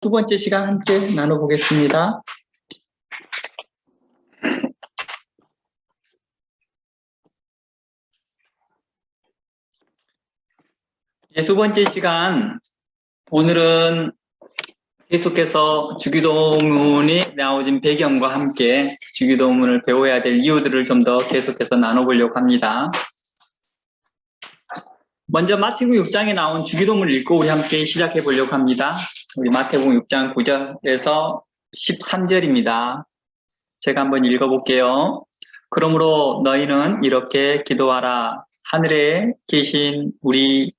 두 번째 시간 함께 나눠보겠습니다. 두 번째 시간, 오늘은 계속해서 주기도문이 나오진 배경과 함께 주기도문을 배워야 될 이유들을 좀 더 계속해서 나눠보려고 합니다. 먼저 마태복음 6장에 나온 주기도문을 읽고 우리 함께 시작해 보려고 합니다. 우리 마태복음 6장 9절에서 13절입니다. 제가 한번 읽어볼게요. 그러므로 너희는 이렇게 기도하라. 하늘에 계신 우리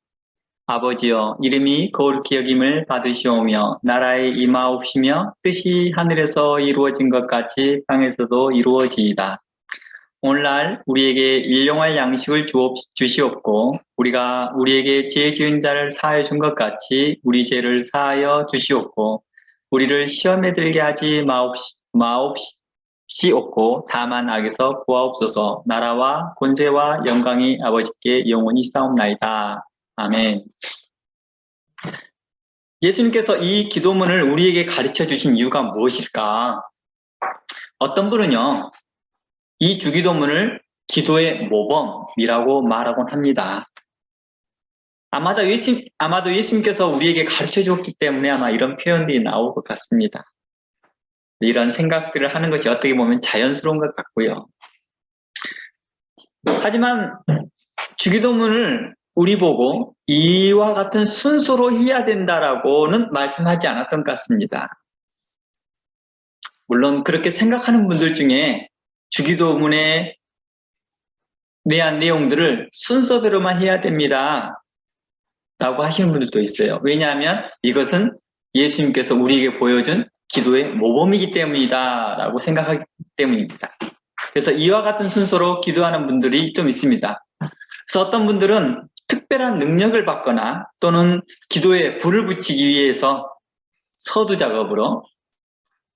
아버지여, 이름이 거룩히 여김을 받으시오며 나라에 임하옵시며 뜻이 하늘에서 이루어진 것 같이 땅에서도 이루어지이다. 오늘날 우리에게 일용할 양식을 주시옵고 우리가 우리에게 죄 지은 자를 사하여 준 것 같이 우리 죄를 사하여 주시옵고 우리를 시험에 들게 하지 마옵시옵고 다만 악에서 구하옵소서. 나라와 권세와 영광이 아버지께 영원히 싸움나이다. 아멘. 예수님께서 이 기도문을 우리에게 가르쳐 주신 이유가 무엇일까? 어떤 분은요, 이 주기도문을 기도의 모범이라고 말하곤 합니다. 아마도 예수님께서 우리에게 가르쳐 주었기 때문에 아마 이런 표현들이 나올 것 같습니다. 이런 생각들을 하는 것이 어떻게 보면 자연스러운 것 같고요. 하지만 주기도문을 우리 보고 이와 같은 순서로 해야 된다라고는 말씀하지 않았던 것 같습니다. 물론 그렇게 생각하는 분들 중에 주기도문에 내한 내용들을 순서대로만 해야 됩니다 라고 하시는 분들도 있어요. 왜냐하면 이것은 예수님께서 우리에게 보여준 기도의 모범이기 때문이다 라고 생각하기 때문입니다. 그래서 이와 같은 순서로 기도하는 분들이 좀 있습니다. 그래서 어떤 분들은 특별한 능력을 받거나 또는 기도에 불을 붙이기 위해서 서두 작업으로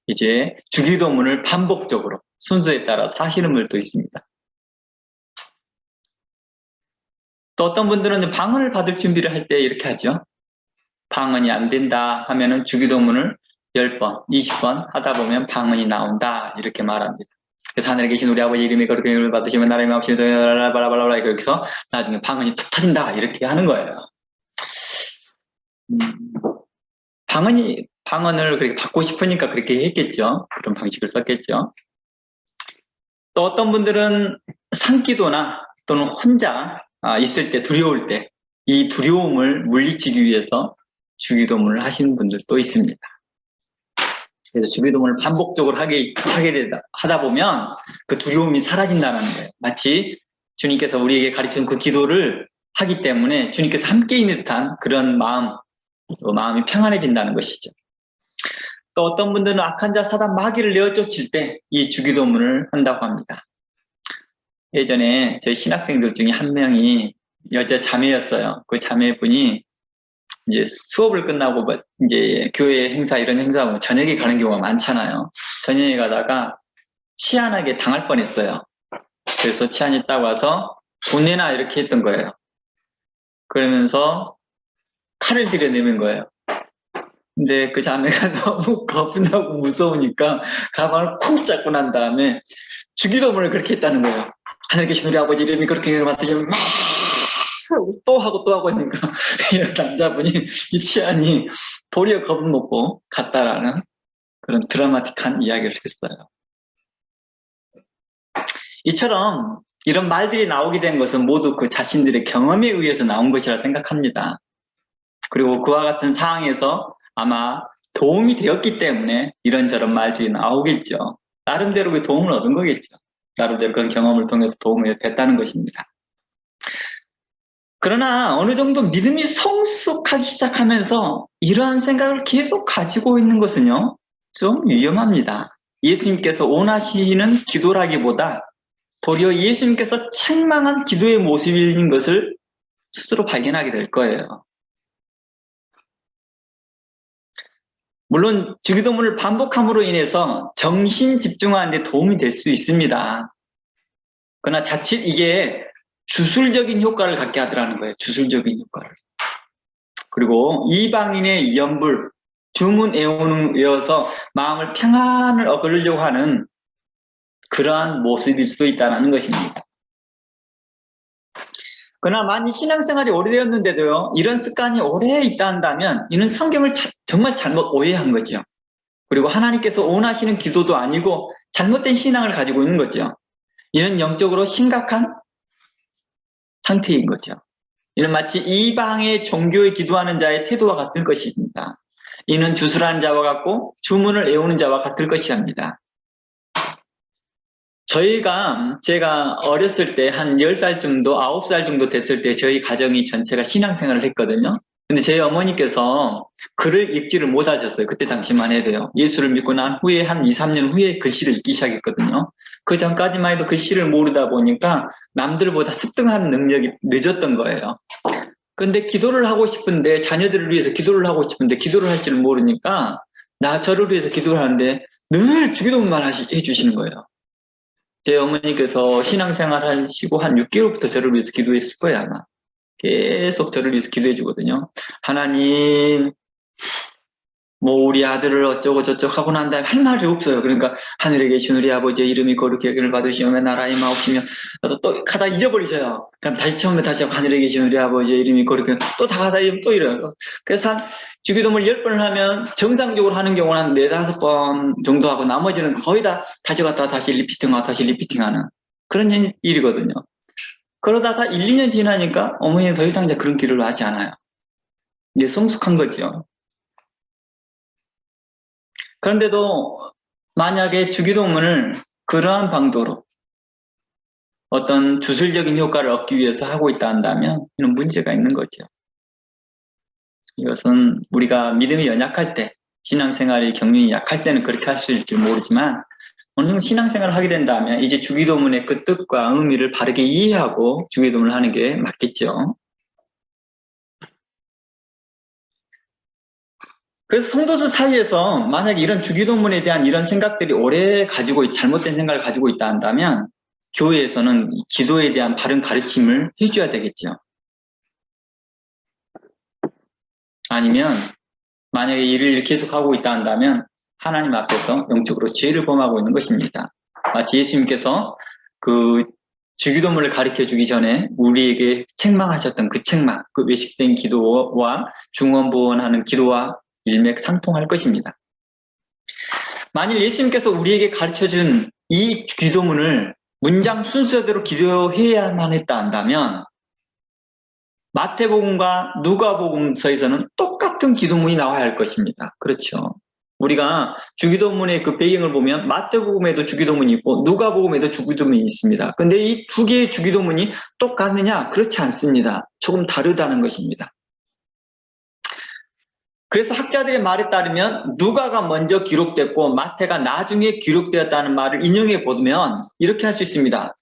이제 주기도문을 반복적으로 순서에 따라서 하시는 분들도 있습니다. 또 어떤 분들은 방언을 받을 준비를 할 때 이렇게 하죠. 방언이 안 된다 하면은 주기도문을 10번, 20번 하다 보면 방언이 나온다 이렇게 말합니다. 그래서 하늘에 계신 우리 아버지 이름이 거룩히 여김을 받으시면 나라의 마옵시며 바라바라바라 여기서 나중에 방언이 툭 터진다 이렇게 하는 거예요. 방언을 그렇게 받고 싶으니까 그렇게 했겠죠. 그런 방식을 썼겠죠. 또 어떤 분들은 산기도나 또는 혼자 있을 때 두려울 때 이 두려움을 물리치기 위해서 주기도문을 하시는 분들도 있습니다. 그래서 주기도문을 반복적으로 하다 보면 그 두려움이 사라진다는 거예요. 마치 주님께서 우리에게 가르친 그 기도를 하기 때문에 주님께서 함께 있는 듯한 그런 마음이 평안해진다는 것이죠. 또 어떤 분들은 악한 자 사단 마귀를 내어쫓을 때 이 주기도문을 한다고 합니다. 예전에 저희 신학생들 중에 한 명이 여자 자매였어요. 그 자매분이 이제 수업을 끝나고 이제 교회 행사 이런 행사 보면 저녁에 가는 경우가 많잖아요. 저녁에 가다가 치안하게 당할 뻔했어요. 그래서 치안이 딱 와서 돈 내놔 이렇게 했던 거예요. 그러면서 칼을 들여내는 거예요. 근데 그 자매가 너무 겁나고 무서우니까 가방을 콕 잡고 난 다음에 주기도문을 그렇게 했다는 거예요. 하늘 계신 우리 아버지 이름이 그렇게 맡으시면 막 또 하고 하니까 이 남자분이 이 치안이 도리어 겁을 먹고 갔다라는 그런 드라마틱한 이야기를 했어요. 이처럼 이런 말들이 나오게 된 것은 모두 그 자신들의 경험에 의해서 나온 것이라 생각합니다. 그리고 그와 같은 상황에서 아마 도움이 되었기 때문에 이런저런 말들이 나오겠죠. 나름대로 그 도움을 얻은 거겠죠. 나름대로 그런 경험을 통해서 도움이 됐다는 것입니다. 그러나 어느 정도 믿음이 성숙하기 시작하면서 이러한 생각을 계속 가지고 있는 것은요, 좀 위험합니다. 예수님께서 원하시는 기도라기보다 도리어 예수님께서 책망한 기도의 모습인 것을 스스로 발견하게 될 거예요. 물론 주기도문을 반복함으로 인해서 정신 집중하는 데 도움이 될 수 있습니다. 그러나 자칫 이게 주술적인 효과를 갖게 하더라는 거예요. 주술적인 효과를. 그리고 이방인의 염불, 주문 애호는 외워서 마음을 평안을 얻으려고 하는 그러한 모습일 수도 있다는 것입니다. 그러나 만일 신앙생활이 오래되었는데도요, 이런 습관이 오래 있다 한다면 이는 성경을 정말 잘못 오해한 거죠. 그리고 하나님께서 원하시는 기도도 아니고 잘못된 신앙을 가지고 있는 거죠. 이는 영적으로 심각한 상태인 거죠. 이는 마치 이방의 종교에 기도하는 자의 태도와 같을 것입니다. 이는 주술하는 자와 같고 주문을 애우는 자와 같을 것이랍니다. 제가 어렸을 때 한 10살 정도, 9살 정도 됐을 때 저희 가정이 전체가 신앙생활을 했거든요. 근데 저희 어머니께서 글을 읽지를 못하셨어요. 그때 당시만 해도요. 예수를 믿고 난 후에 한 2, 3년 후에 글씨를 읽기 시작했거든요. 그 전까지만 해도 글씨를 모르다 보니까 남들보다 습득하는 능력이 늦었던 거예요. 근데 기도를 하고 싶은데, 자녀들을 위해서 기도를 하고 싶은데 기도를 할 줄 모르니까 저를 위해서 기도를 하는데 늘 주기도문만 해주시는 거예요. 제 어머니께서 신앙생활 하시고 한 6개월부터 저를 위해서 기도했을 거예요, 아마. 계속 저를 위해서 기도해 주거든요. 하나님, 우리 아들을 어쩌고 저쩌고 하고 난 다음에 할 말이 없어요. 그러니까 하늘에 계신 우리 아버지의 이름이 거룩히 여김을 받으시오며 나라의 마옵시며 또 가다 잊어버리셔요. 그럼 다시 처음에 다시 하고 하늘에 계신 우리 아버지의 이름이 거룩히 또 다 가다 또 이래요. 그래서 한 주기도문을 10번을 하면 정상적으로 하는 경우는 한 4, 5번 정도 하고 나머지는 거의 다 다시 갔다가 다시 리피팅하고 다시 리피팅하는 그런 일이거든요. 그러다가 1, 2년 지나니까 어머니는 더 이상 이제 그런 기도를 하지 않아요. 이제 성숙한 거죠. 그런데도 만약에 주기도문을 그러한 방도로 어떤 주술적인 효과를 얻기 위해서 하고 있다 한다면 이런 문제가 있는 거죠. 이것은 우리가 믿음이 연약할 때, 신앙생활의 경륜이 약할 때는 그렇게 할 수 있을지 모르지만 어느 정도 신앙생활을 하게 된다면 이제 주기도문의 그 뜻과 의미를 바르게 이해하고 주기도문을 하는 게 맞겠죠. 그래서 성도들 사이에서 만약에 이런 주기도문에 대한 이런 생각들이 오래 잘못된 생각을 가지고 있다 한다면 교회에서는 기도에 대한 바른 가르침을 해줘야 되겠죠. 아니면 만약에 일을 계속하고 있다 한다면 하나님 앞에서 영적으로 죄를 범하고 있는 것입니다. 마치 예수님께서 그 주기도문을 가르쳐 주기 전에 우리에게 책망하셨던 그 책망, 그 외식된 기도와 중언부언하는 기도와 일맥상통할 것입니다. 만일 예수님께서 우리에게 가르쳐준 이 기도문을 문장 순서대로 기도해야만 했다 한다면 마태복음과 누가복음서에서는 똑같은 기도문이 나와야 할 것입니다. 그렇죠. 우리가 주기도문의 그 배경을 보면 마태복음에도 주기도문이 있고 누가복음에도 주기도문이 있습니다. 근데 이 두 개의 주기도문이 똑같느냐? 그렇지 않습니다. 조금 다르다는 것입니다. 그래서 학자들의 말에 따르면 누가가 먼저 기록됐고 마태가 나중에 기록되었다는 말을 인용해 보면 이렇게 할 수 있습니다.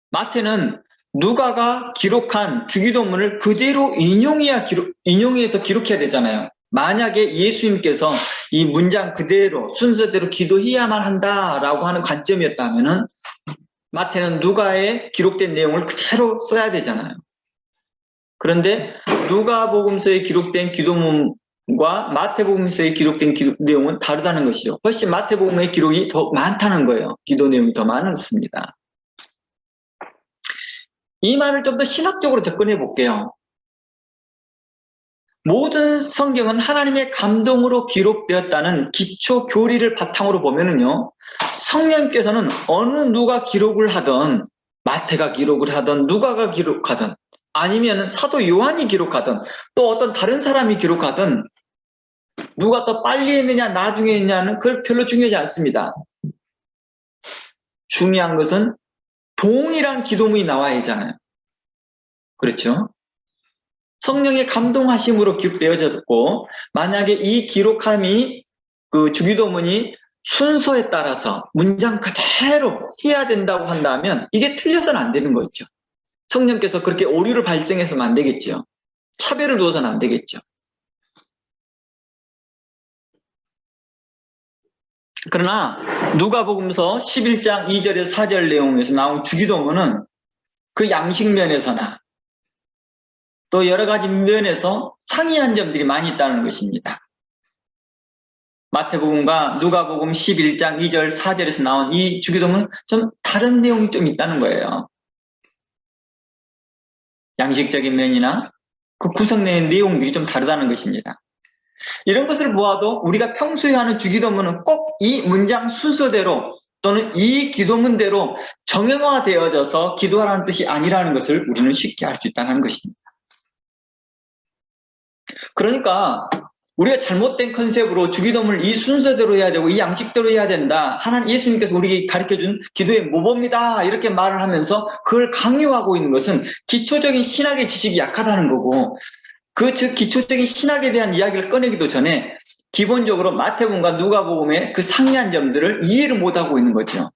마태는 누가가 기록한 주기도문을 그대로 인용해서 기록해야 되잖아요. 만약에 예수님께서 이 문장 그대로 순서대로 기도해야만 한다라고 하는 관점이었다면 마태는 누가에 기록된 내용을 그대로 써야 되잖아요. 그런데 누가복음서에 기록된 기도문과 마태복음서에 기록된 내용은 다르다는 것이죠. 훨씬 마태복음의 기록이 더 많다는 거예요. 기도 내용이 더 많습니다. 이 말을 좀 더 신학적으로 접근해 볼게요. 모든 성경은 하나님의 감동으로 기록되었다는 기초 교리를 바탕으로 보면은요, 성령께서는 어느 누가 기록을 하든, 마태가 기록을 하든, 누가가 기록하든, 아니면 사도 요한이 기록하든, 또 어떤 다른 사람이 기록하든, 누가 더 빨리 했느냐, 나중에 했느냐는 그걸 별로 중요하지 않습니다. 중요한 것은 동일한 기도문이 나와야 하잖아요. 그렇죠? 성령의 감동하심으로 기록되어졌고, 만약에 이 기록함이 그 주기도문이 순서에 따라서 문장 그대로 해야 된다고 한다면 이게 틀려서는 안 되는 거죠. 성령께서 그렇게 오류를 발생해서는 안 되겠죠. 차별을 두어서는 안 되겠죠. 그러나 누가복음서 11장 2절에서 4절 내용에서 나온 주기도문은 그 양식 면에서나 또 여러 가지 면에서 상이한 점들이 많이 있다는 것입니다. 마태복음과 누가복음 11장 2절 4절에서 나온 이 주기도문은 좀 다른 내용이 좀 있다는 거예요. 양식적인 면이나 그 구성된 내용들이 좀 다르다는 것입니다. 이런 것을 보아도 우리가 평소에 하는 주기도문은 꼭 이 문장 순서대로 또는 이 기도문대로 정형화되어져서 기도하라는 뜻이 아니라는 것을 우리는 쉽게 알 수 있다는 것입니다. 그러니까 우리가 잘못된 컨셉으로 주기도문을 이 순서대로 해야 되고 이 양식대로 해야 된다. 하나님 예수님께서 우리에게 가르쳐준 기도의 모범이다. 이렇게 말을 하면서 그걸 강요하고 있는 것은 기초적인 신학의 지식이 약하다는 거고 즉 기초적인 신학에 대한 이야기를 꺼내기도 전에 기본적으로 마태복음과 누가복음의 그 상이한 점들을 이해를 못하고 있는 거죠.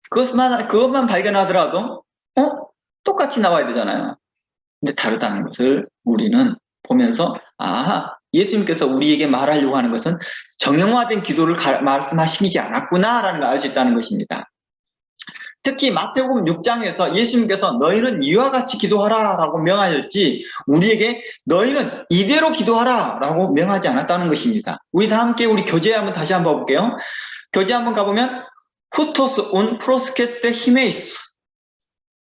그것만 발견하더라도 똑같이 나와야 되잖아요. 근데 다르다는 것을 우리는 보면서 예수님께서 우리에게 말하려고 하는 것은 정형화된 기도를 말씀하시지 않았구나라는 걸 알 수 있다는 것입니다. 특히 마태복음 6장에서 예수님께서 너희는 이와 같이 기도하라 라고 명하셨지 우리에게 너희는 이대로 기도하라 라고 명하지 않았다는 것입니다. 우리 다 함께 우리 교재 한번 다시 한번 볼게요. 교재 한번 가보면 후토스 온 프로스케스테 히메이스,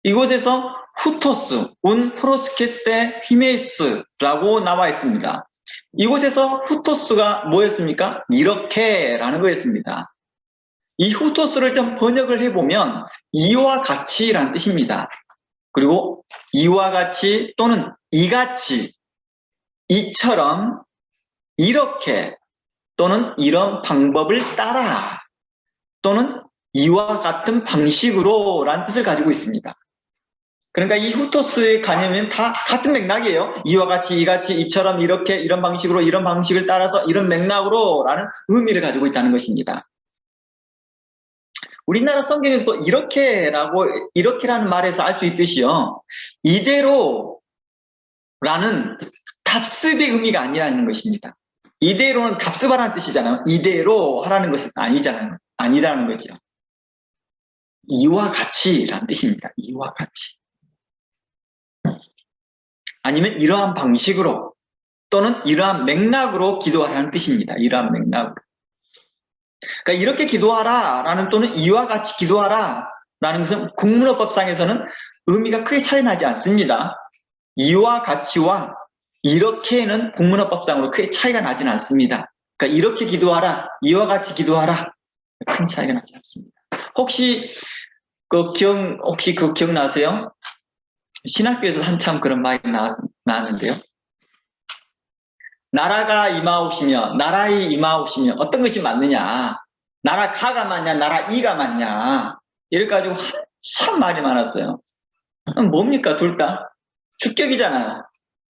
이곳에서 후토스 온 프로스케스테 히메이스라고 나와 있습니다. 이곳에서 후토스가 뭐였습니까? 이렇게 라는 거였습니다. 이 후토스를 좀 번역을 해보면 이와 같이라는 뜻입니다. 그리고 이와 같이 또는 이같이, 이처럼, 이렇게 또는 이런 방법을 따라 또는 이와 같은 방식으로 라는 뜻을 가지고 있습니다. 그러니까 이 후토스의 관념은 다 같은 맥락이에요. 이와 같이, 이같이, 이처럼, 이렇게, 이런 방식으로, 이런 방식을 따라서, 이런 맥락으로 라는 의미를 가지고 있다는 것입니다. 우리나라 성경에서도 이렇게라는 말에서 알 수 있듯이요. 이대로라는 답습의 의미가 아니라는 것입니다. 이대로는 답습하라는 뜻이잖아요. 이대로 하라는 것은 아니라는 거죠. 이와 같이라는 뜻입니다. 이와 같이. 아니면 이러한 방식으로 또는 이러한 맥락으로 기도하라는 뜻입니다. 이러한 맥락으로. 그러니까 이렇게 기도하라라는 또는 이와 같이 기도하라라는 것은 국문어법상에서는 의미가 크게 차이 나지 않습니다. 이와 같이와 이렇게는 국문어법상으로 크게 차이가 나지는 않습니다. 그러니까 이렇게 기도하라, 이와 같이 기도하라, 큰 차이가 나지 않습니다. 혹시 기억나세요? 신학교에서 한참 그런 말이 나왔는데요. 나라가 임하옵시며 나라의 임하옵시며 어떤 것이 맞느냐, 나라 가가 맞냐 나라 이가 맞냐, 이렇게 가지고 한참 말이 많았어요. 뭡니까 둘 다? 주격이잖아요.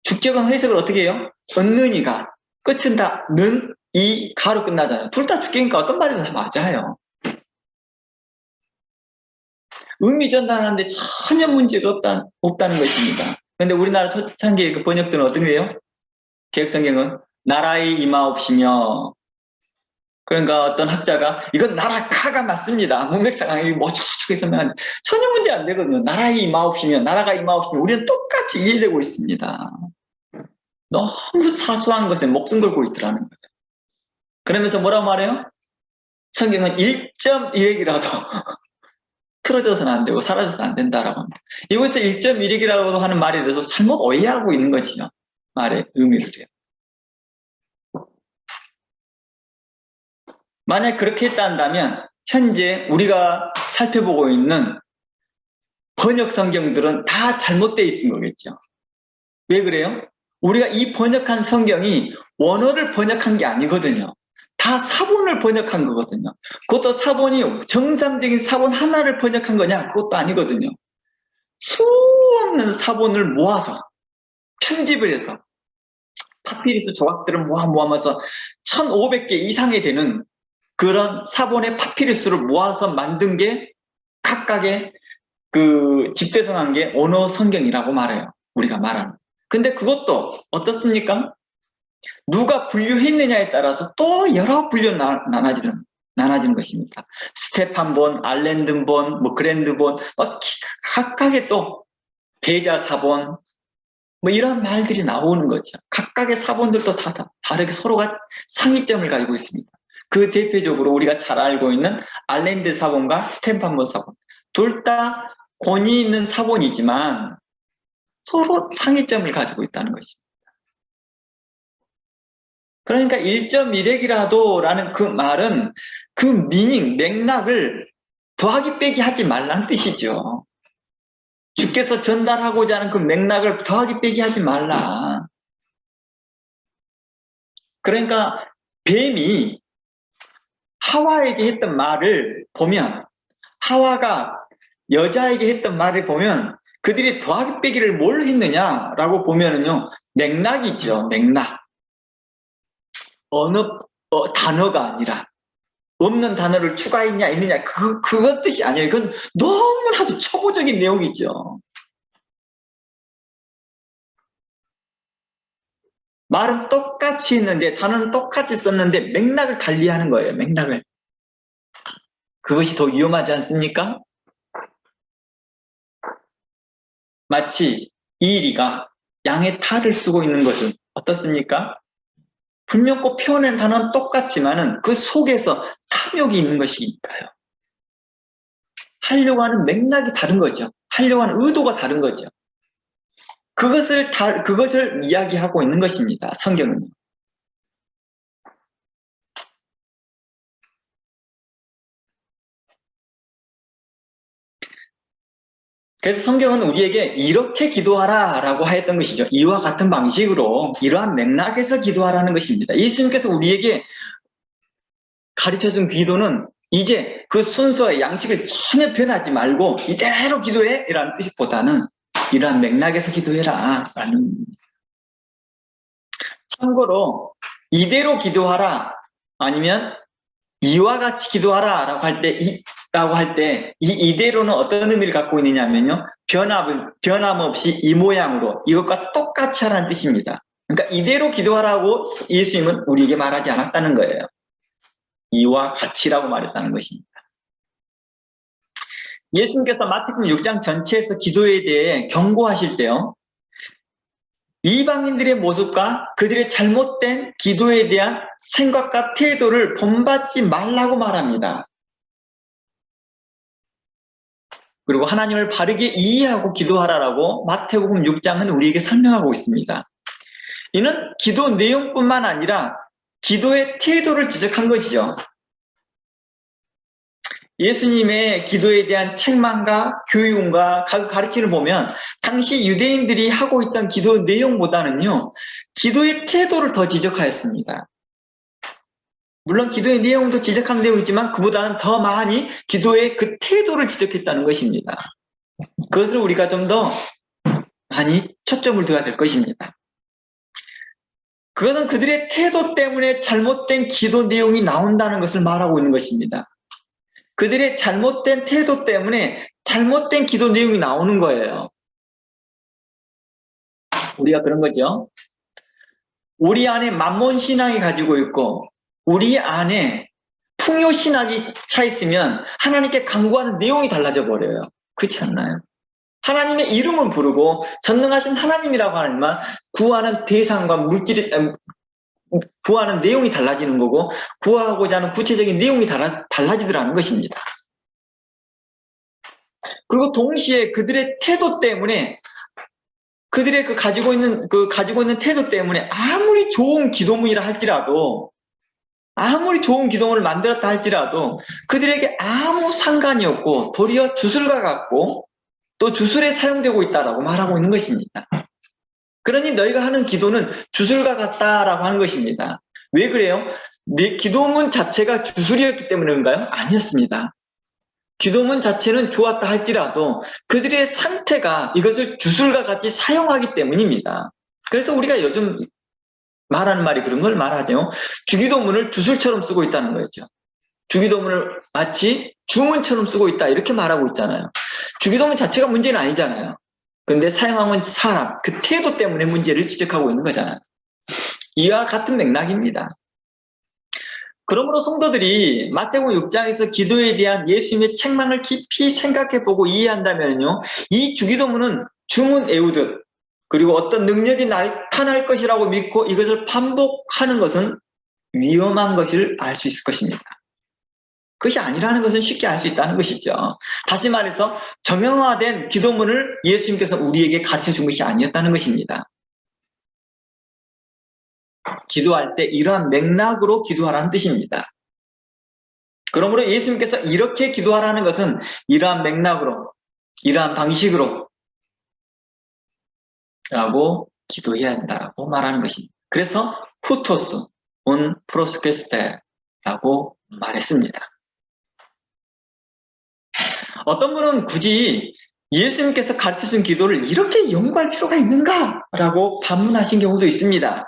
주격은 해석을 어떻게 해요? 얻는 이가, 끝은 다 는, 이, 가로 끝나잖아요. 둘 다 주격이니까 어떤 말이든 다 맞아요. 의미 전달하는데 전혀 문제가 없다는 것입니다. 그런데 우리나라 초창기의 그 번역들은 어떤 거예요? 개혁성경은 나라의 임하옵시며, 그러니까 어떤 학자가 이건 나라 가가 맞습니다. 문맥상이 뭐 저쪽에 있으면 전혀 문제 안 되거든요. 나라의 임하옵시며 나라가 임하옵시며 우리는 똑같이 이해되고 있습니다. 너무 사소한 것에 목숨 걸고 있더라는 거예요. 그러면서 뭐라고 말해요? 성경은 1.1핵이라도 틀어져서는 안 되고 사라져서는 안 된다라고 합니다. 이곳에서 1.1핵이라고 하는 말에 대해서 잘못 오해하고 있는 거지요. 말의 의미를요. 만약 그렇게 했다 한다면 현재 우리가 살펴보고 있는 번역 성경들은 다 잘못되어 있는 거겠죠. 왜 그래요? 우리가 이 번역한 성경이 원어를 번역한 게 아니거든요. 다 사본을 번역한 거거든요. 그것도 사본이 정상적인 사본 하나를 번역한 거냐? 그것도 아니거든요. 수없는 사본을 모아서 편집을 해서 파피루스 조각들을 모아서 1500개 이상이 되는 그런 사본의 파피루스를 모아서 만든 게 각각의 그 집대성한 게 언어 성경이라고 말해요. 우리가 말하는. 근데 그것도 어떻습니까? 누가 분류했느냐에 따라서 또 여러 분류 나눠지는 것입니다. 스테판본, 알렌든본, 그랜드본, 각각의 또 배자사본, 뭐 이런 말들이 나오는 거죠. 각각의 사본들도 다 다르게 서로가 상이점을 가지고 있습니다. 그 대표적으로 우리가 잘 알고 있는 알렌드 사본과 스탠판버 사본. 둘 다 권위 있는 사본이지만 서로 상이점을 가지고 있다는 것입니다. 그러니까 1.1핵이라도 라는 그 말은 그 맥락을 더하기 빼기 하지 말라는 뜻이죠. 주께서 전달하고자 하는 그 맥락을 더하기 빼기 하지 말라. 그러니까 뱀이 하와에게 했던 말을 보면, 하와가 여자에게 했던 말을 보면 그들이 더하기 빼기를 뭘 했느냐라고 보면은요, 맥락이죠. 맥락. 어느 단어가 아니라 없는 단어를 추가했냐 있느냐 그건 뜻이 아니에요. 이건 너무나도 초보적인 내용이죠. 말은 똑같이 했는데 단어는 똑같이 썼는데 맥락을 달리하는 거예요. 맥락을. 그것이 더 위험하지 않습니까? 마치 이리가 양의 탈을 쓰고 있는 것은 어떻습니까? 분명코 표현한 단어는 똑같지만은 그 속에서 탐욕이 있는 것이니까요. 하려고 하는 맥락이 다른 거죠. 하려고 하는 의도가 다른 거죠. 그것을 이야기하고 있는 것입니다. 성경은요. 그래서 성경은 우리에게 이렇게 기도하라 라고 하였던 것이죠. 이와 같은 방식으로 이러한 맥락에서 기도하라는 것입니다. 예수님께서 우리에게 가르쳐준 기도는 이제 그 순서의 양식을 전혀 변하지 말고 이대로 기도해 이라는 뜻보다는 이러한 맥락에서 기도해라 라는. 참고로 이대로 기도하라 아니면 이와 같이 기도하라 라고 할 때 이 이대로는 어떤 의미를 갖고 있느냐면요, 변함없이 이 모양으로 이것과 똑같이 하라는 뜻입니다. 그러니까 이대로 기도하라고 예수님은 우리에게 말하지 않았다는 거예요. 이와 같이라고 말했다는 것입니다. 예수님께서 마태복음 6장 전체에서 기도에 대해 경고하실 때요, 이방인들의 모습과 그들의 잘못된 기도에 대한 생각과 태도를 본받지 말라고 말합니다. 그리고 하나님을 바르게 이해하고 기도하라라고 마태복음 6장은 우리에게 설명하고 있습니다. 이는 기도 내용뿐만 아니라 기도의 태도를 지적한 것이죠. 예수님의 기도에 대한 책망과 교훈과 가르침을 보면 당시 유대인들이 하고 있던 기도 내용보다는요, 기도의 태도를 더 지적하였습니다. 물론 기도의 내용도 지적하는 내용이 있지만 그보다는 더 많이 기도의 그 태도를 지적했다는 것입니다. 그것을 우리가 좀 더 많이 초점을 둬야 될 것입니다. 그것은 그들의 태도 때문에 잘못된 기도 내용이 나온다는 것을 말하고 있는 것입니다. 그들의 잘못된 태도 때문에 잘못된 기도 내용이 나오는 거예요. 우리가 그런 거죠. 우리 안에 만몬 신앙이 가지고 있고 우리 안에 풍요 신학이 차 있으면 하나님께 간구하는 내용이 달라져 버려요. 그렇지 않나요? 하나님의 이름은 부르고 전능하신 하나님이라고 하지만 구하는 대상과 구하는 내용이 달라지는 거고 구하고자 하는 구체적인 내용이 달라지더라는 것입니다. 그리고 동시에 그들의 태도 때문에 그들의 가지고 있는 태도 때문에 아무리 좋은 기도문이라 할지라도 아무리 좋은 기도문을 만들었다 할지라도 그들에게 아무 상관이 없고 도리어 주술과 같고 또 주술에 사용되고 있다라고 말하고 있는 것입니다. 그러니 너희가 하는 기도는 주술과 같다라고 하는 것입니다. 왜 그래요? 내 기도문 자체가 주술이었기 때문인가요? 아니었습니다. 기도문 자체는 좋았다 할지라도 그들의 상태가 이것을 주술과 같이 사용하기 때문입니다. 그래서 우리가 요즘 말하는 말이 그런 걸 말하죠. 주기도문을 주술처럼 쓰고 있다는 거죠. 주기도문을 마치 주문처럼 쓰고 있다 이렇게 말하고 있잖아요. 주기도문 자체가 문제는 아니잖아요. 근데 사용하는 사람, 그 태도 때문에 문제를 지적하고 있는 거잖아요. 이와 같은 맥락입니다. 그러므로 성도들이 마태복음 6장에서 기도에 대한 예수님의 책망을 깊이 생각해보고 이해한다면요, 이 주기도문은 주문 애우듯 그리고 어떤 능력이 나타날 것이라고 믿고 이것을 반복하는 것은 위험한 것을 알 수 있을 것입니다. 그것이 아니라는 것은 쉽게 알 수 있다는 것이죠. 다시 말해서 정형화된 기도문을 예수님께서 우리에게 가르쳐 준 것이 아니었다는 것입니다. 기도할 때 이러한 맥락으로 기도하라는 뜻입니다. 그러므로 예수님께서 이렇게 기도하라는 것은 이러한 맥락으로, 이러한 방식으로 라고 기도해야 한다고 말하는 것입니다. 그래서 후토스, 온 프로스케스테라고 말했습니다. 어떤 분은 굳이 예수님께서 가르쳐준 기도를 이렇게 연구할 필요가 있는가? 라고 반문하신 경우도 있습니다.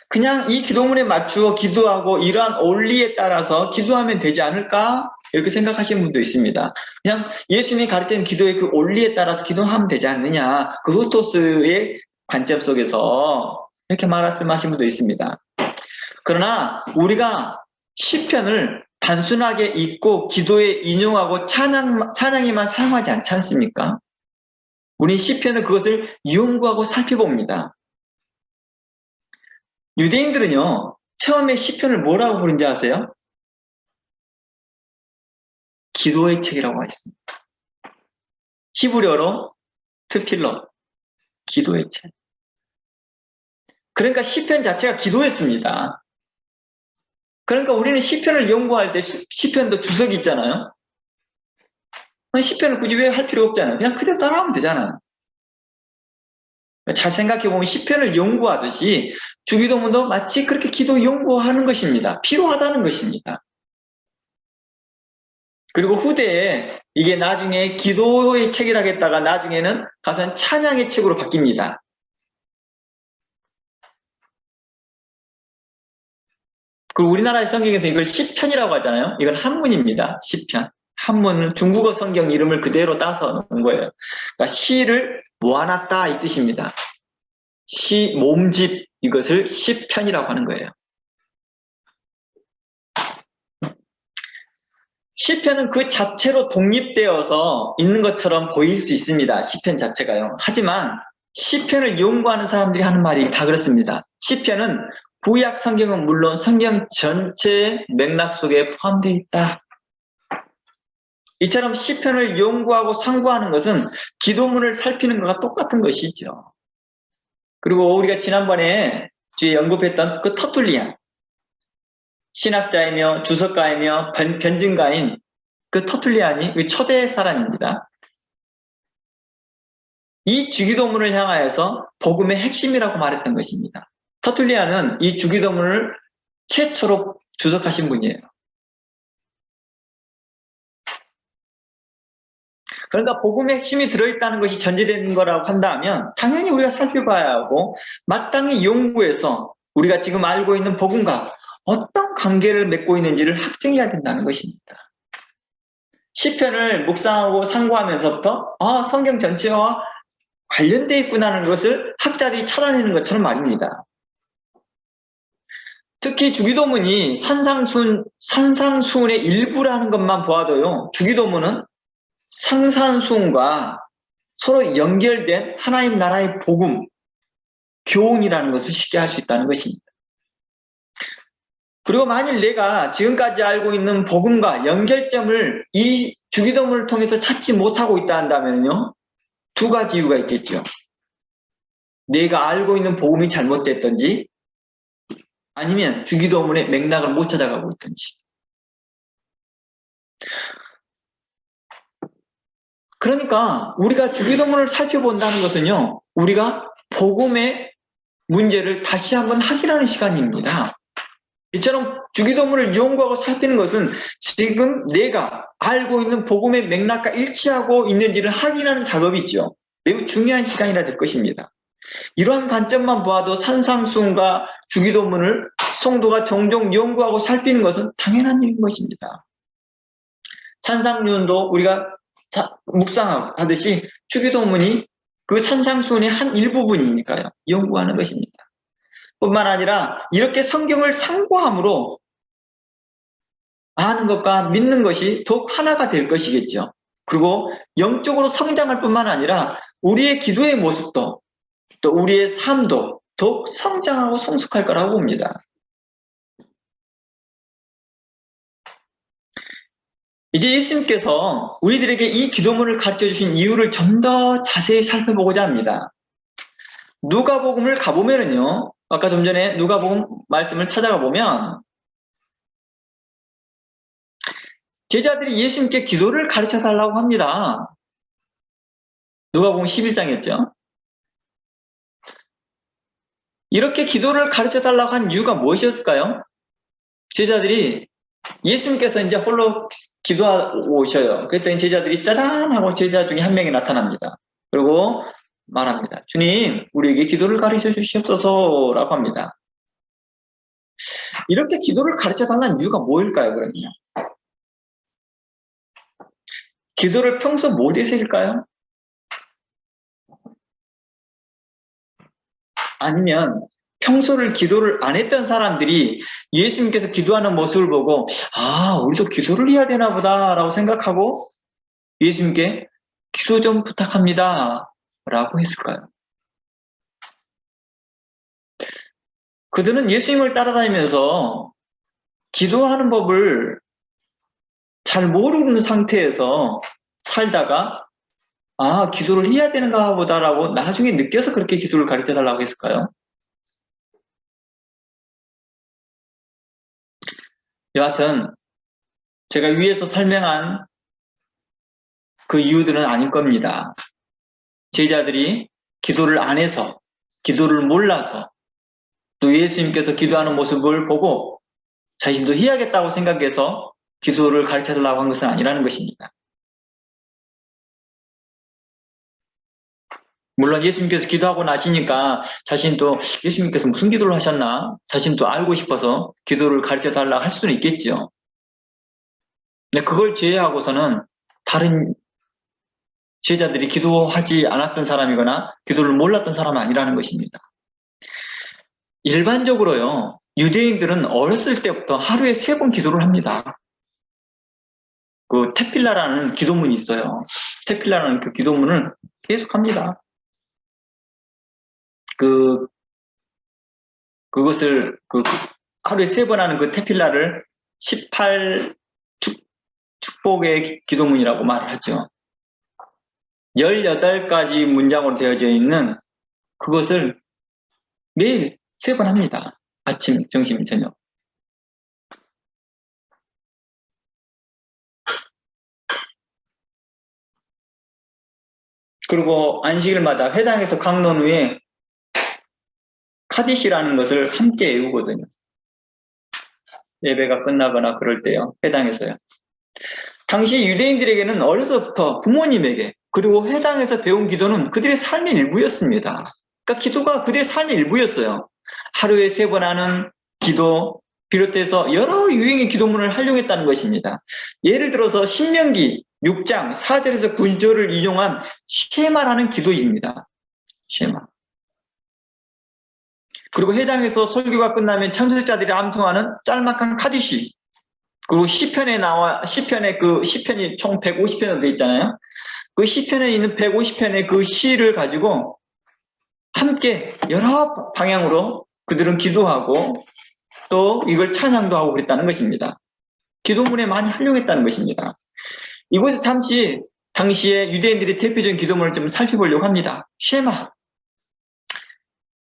그냥 이 기도문에 맞추어 기도하고 이러한 원리에 따라서 기도하면 되지 않을까? 이렇게 생각하시는 분도 있습니다. 그냥 예수님이 가르친 기도의 그 원리에 따라서 기도하면 되지 않느냐. 그 후토스의 관점 속에서 이렇게 말씀하신 분도 있습니다. 그러나 우리가 시편을 단순하게 읽고 기도에 인용하고 찬양에만 사용하지 않지 않습니까? 우리 시편은 그것을 연구하고 살펴봅니다. 유대인들은요, 처음에 시편을 뭐라고 부른지 아세요? 기도의 책이라고 했습니다. 히브리어로 트필러, 기도의 책. 그러니까 시편 자체가 기도였습니다. 그러니까 우리는 시편을 연구할 때 시편도 주석이 있잖아요. 시편을 굳이 왜 할 필요 없잖아요. 그냥 그대로 따라하면 되잖아요. 잘 생각해보면 시편을 연구하듯이 주기도문도 마치 그렇게 기도 연구하는 것입니다. 필요하다는 것입니다. 그리고 후대에 이게 나중에 기도의 책이라고 했다가 나중에는 가서 찬양의 책으로 바뀝니다. 그리고 우리나라의 성경에서 이걸 시편이라고 하잖아요. 이건 한문입니다. 시편. 한문은 중국어 성경 이름을 그대로 따서 놓은 거예요. 그러니까 시를 모아놨다 이 뜻입니다. 시, 몸집 이것을 시편이라고 하는 거예요. 시편은 그 자체로 독립되어서 있는 것처럼 보일 수 있습니다. 시편 자체가요. 하지만 시편을 연구하는 사람들이 하는 말이 다 그렇습니다. 시편은 구약 성경은 물론 성경 전체의 맥락 속에 포함되어 있다. 이처럼 시편을 연구하고 상고하는 것은 기도문을 살피는 것과 똑같은 것이죠. 그리고 우리가 지난번에 뒤에 언급했던 그 터툴리안, 신학자이며 주석가이며 변증가인 그 터툴리안이 초대 사람입니다. 이 주기도문을 향하여서 복음의 핵심이라고 말했던 것입니다. 터툴리안은 이 주기도문을 최초로 주석하신 분이에요. 그러니까 복음의 핵심이 들어있다는 것이 전제되는 거라고 한다면 당연히 우리가 살펴봐야 하고 마땅히 연구해서 우리가 지금 알고 있는 복음과 어떤 관계를 맺고 있는지를 확증해야 된다는 것입니다. 시편을 묵상하고 상고하면서부터 성경 전체와 관련되어 있구나는 것을 학자들이 찾아내는 것처럼 말입니다. 특히 주기도문이 산상수훈의 일부라는 것만 보아도요. 주기도문은 산상수훈과 서로 연결된 하나님 나라의 복음, 교훈이라는 것을 쉽게 알 수 있다는 것입니다. 그리고 만일 내가 지금까지 알고 있는 복음과 연결점을 이 주기도문을 통해서 찾지 못하고 있다 한다면요. 두 가지 이유가 있겠죠. 내가 알고 있는 복음이 잘못됐든지 아니면 주기도문의 맥락을 못 찾아가고 있든지. 그러니까 우리가 주기도문을 살펴본다는 것은요. 우리가 복음의 문제를 다시 한번 확인하는 시간입니다. 이처럼 주기도문을 연구하고 살피는 것은 지금 내가 알고 있는 복음의 맥락과 일치하고 있는지를 확인하는 작업이죠. 매우 중요한 시간이라 될 것입니다. 이러한 관점만 보아도 산상수훈과 주기도문을 성도가 종종 연구하고 살피는 것은 당연한 일인 것입니다. 산상수훈도 우리가 묵상하듯이 주기도문이 그 산상수훈의 한 일부분이니까요. 연구하는 것입니다. 뿐만 아니라 이렇게 성경을 상고함으로 아는 것과 믿는 것이 더욱 하나가 될 것이겠죠. 그리고 영적으로 성장할 뿐만 아니라 우리의 기도의 모습도 또 우리의 삶도 더욱 성장하고 성숙할 거라고 봅니다. 이제 예수님께서 우리들에게 이 기도문을 가르쳐 주신 이유를 좀 더 자세히 살펴보고자 합니다. 누가복음을 가보면은요, 아까 좀 전에 누가복음 말씀을 찾아가 보면 제자들이 예수님께 기도를 가르쳐 달라고 합니다. 누가복음 11장이었죠. 이렇게 기도를 가르쳐 달라고 한 이유가 무엇이었을까요? 제자들이 예수님께서 이제 홀로 기도하고 오셔요. 그랬더니 제자들이 짜잔 하고 제자 중에 한 명이 나타납니다. 그리고 말합니다. 주님, 우리에게 기도를 가르쳐 주시옵소서라고 합니다. 이렇게 기도를 가르쳐 달라는 이유가 뭐일까요, 그러면? 기도를 평소 못해서 일까요? 아니면 평소를 기도를 안 했던 사람들이 예수님께서 기도하는 모습을 보고 아, 우리도 기도를 해야 되나 보다라고 생각하고 예수님께 기도 좀 부탁합니다 라고 했을까요? 그들은 예수님을 따라다니면서 기도하는 법을 잘 모르는 상태에서 살다가 아, 기도를 해야 되는가 보다라고 나중에 느껴서 그렇게 기도를 가르쳐 달라고 했을까요? 여하튼 제가 위에서 설명한 그 이유들은 아닐 겁니다. 제자들이 기도를 안 해서, 기도를 몰라서, 또 예수님께서 기도하는 모습을 보고 자신도 해야겠다고 생각해서 기도를 가르쳐 달라고 한 것은 아니라는 것입니다. 물론 예수님께서 기도하고 나시니까 자신도 예수님께서 무슨 기도를 하셨나 자신도 알고 싶어서 기도를 가르쳐 달라고 할 수는 있겠죠. 근데 그걸 제외하고서는 다른 제자들이 기도하지 않았던 사람이거나 기도를 몰랐던 사람은 아니라는 것입니다. 일반적으로요, 유대인들은 어렸을 때부터 하루에 3번 기도를 합니다. 그 테필라라는 기도문이 있어요. 테필라라는 그 기도문을 계속 합니다. 그것을 하루에 3번 하는 그 테필라를 18 축복의 기도문이라고 말을 하죠. 18가지 문장으로 되어져 있는 그것을 매일 3번 합니다. 아침, 점심, 저녁. 그리고 안식일마다 회당에서 강론 후에 카디시라는 것을 함께 외우거든요. 예배가 끝나거나 그럴 때요. 회당에서요. 당시 유대인들에게는 어려서부터 부모님에게 그리고 회당에서 배운 기도는 그들의 삶의 일부였습니다. 그러니까 기도가 그들의 삶의 일부였어요. 하루에 3번 하는 기도 비롯해서 여러 유형의 기도문을 활용했다는 것입니다. 예를 들어서 신명기 6장 4절에서 9절을 인용한 쉐마라는 기도입니다. 쉐마. 그리고 해당에서 설교가 끝나면 참석자들이 암송하는 짤막한 카디시, 그리고 시편에 그 시편이 총 150편으로 되어 있잖아요. 그 시편에 있는 150편의 그 시를 가지고 함께 여러 방향으로 그들은 기도하고 또 이걸 찬양도 하고 그랬다는 것입니다. 기도문에 많이 활용했다는 것입니다. 이곳에 잠시 당시에 유대인들의 대표적인 기도문을 좀 살펴보려고 합니다.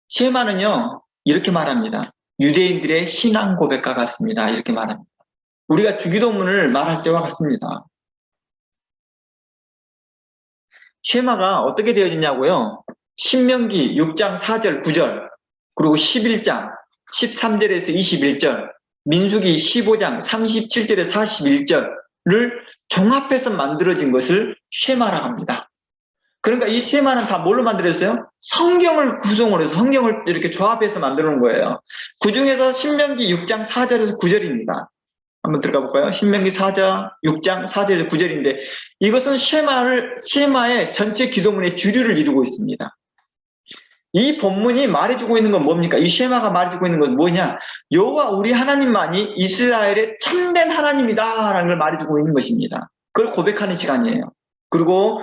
쉐마는요, 이렇게 말합니다. 유대인들의 신앙 고백과 같습니다. 이렇게 말합니다. 우리가 주기도문을 말할 때와 같습니다. 쉐마가 어떻게 되어지냐고요? 신명기 6장 4절, 9절, 그리고 11장 13절에서 21절, 민수기 15장 37절에서 41절을 종합해서 만들어진 것을 쉐마라고 합니다. 그러니까 이 쉐마는 다 뭘로 만들었어요? 성경을 구성을 해서 성경을 이렇게 조합해서 만들어 놓은 거예요. 그 중에서 신명기 6장 4절에서 9절입니다. 한번 들어가 볼까요? 신명기 4장, 6장 4절에서 9절인데 이것은 쉐마의 전체 기도문의 주류를 이루고 있습니다. 이 본문이 말해주고 있는 건 뭡니까? 이 쉐마가 말해주고 있는 건 뭐냐? 여호와 우리 하나님만이 이스라엘의 참된 하나님이다 라는 걸 말해주고 있는 것입니다. 그걸 고백하는 시간이에요. 그리고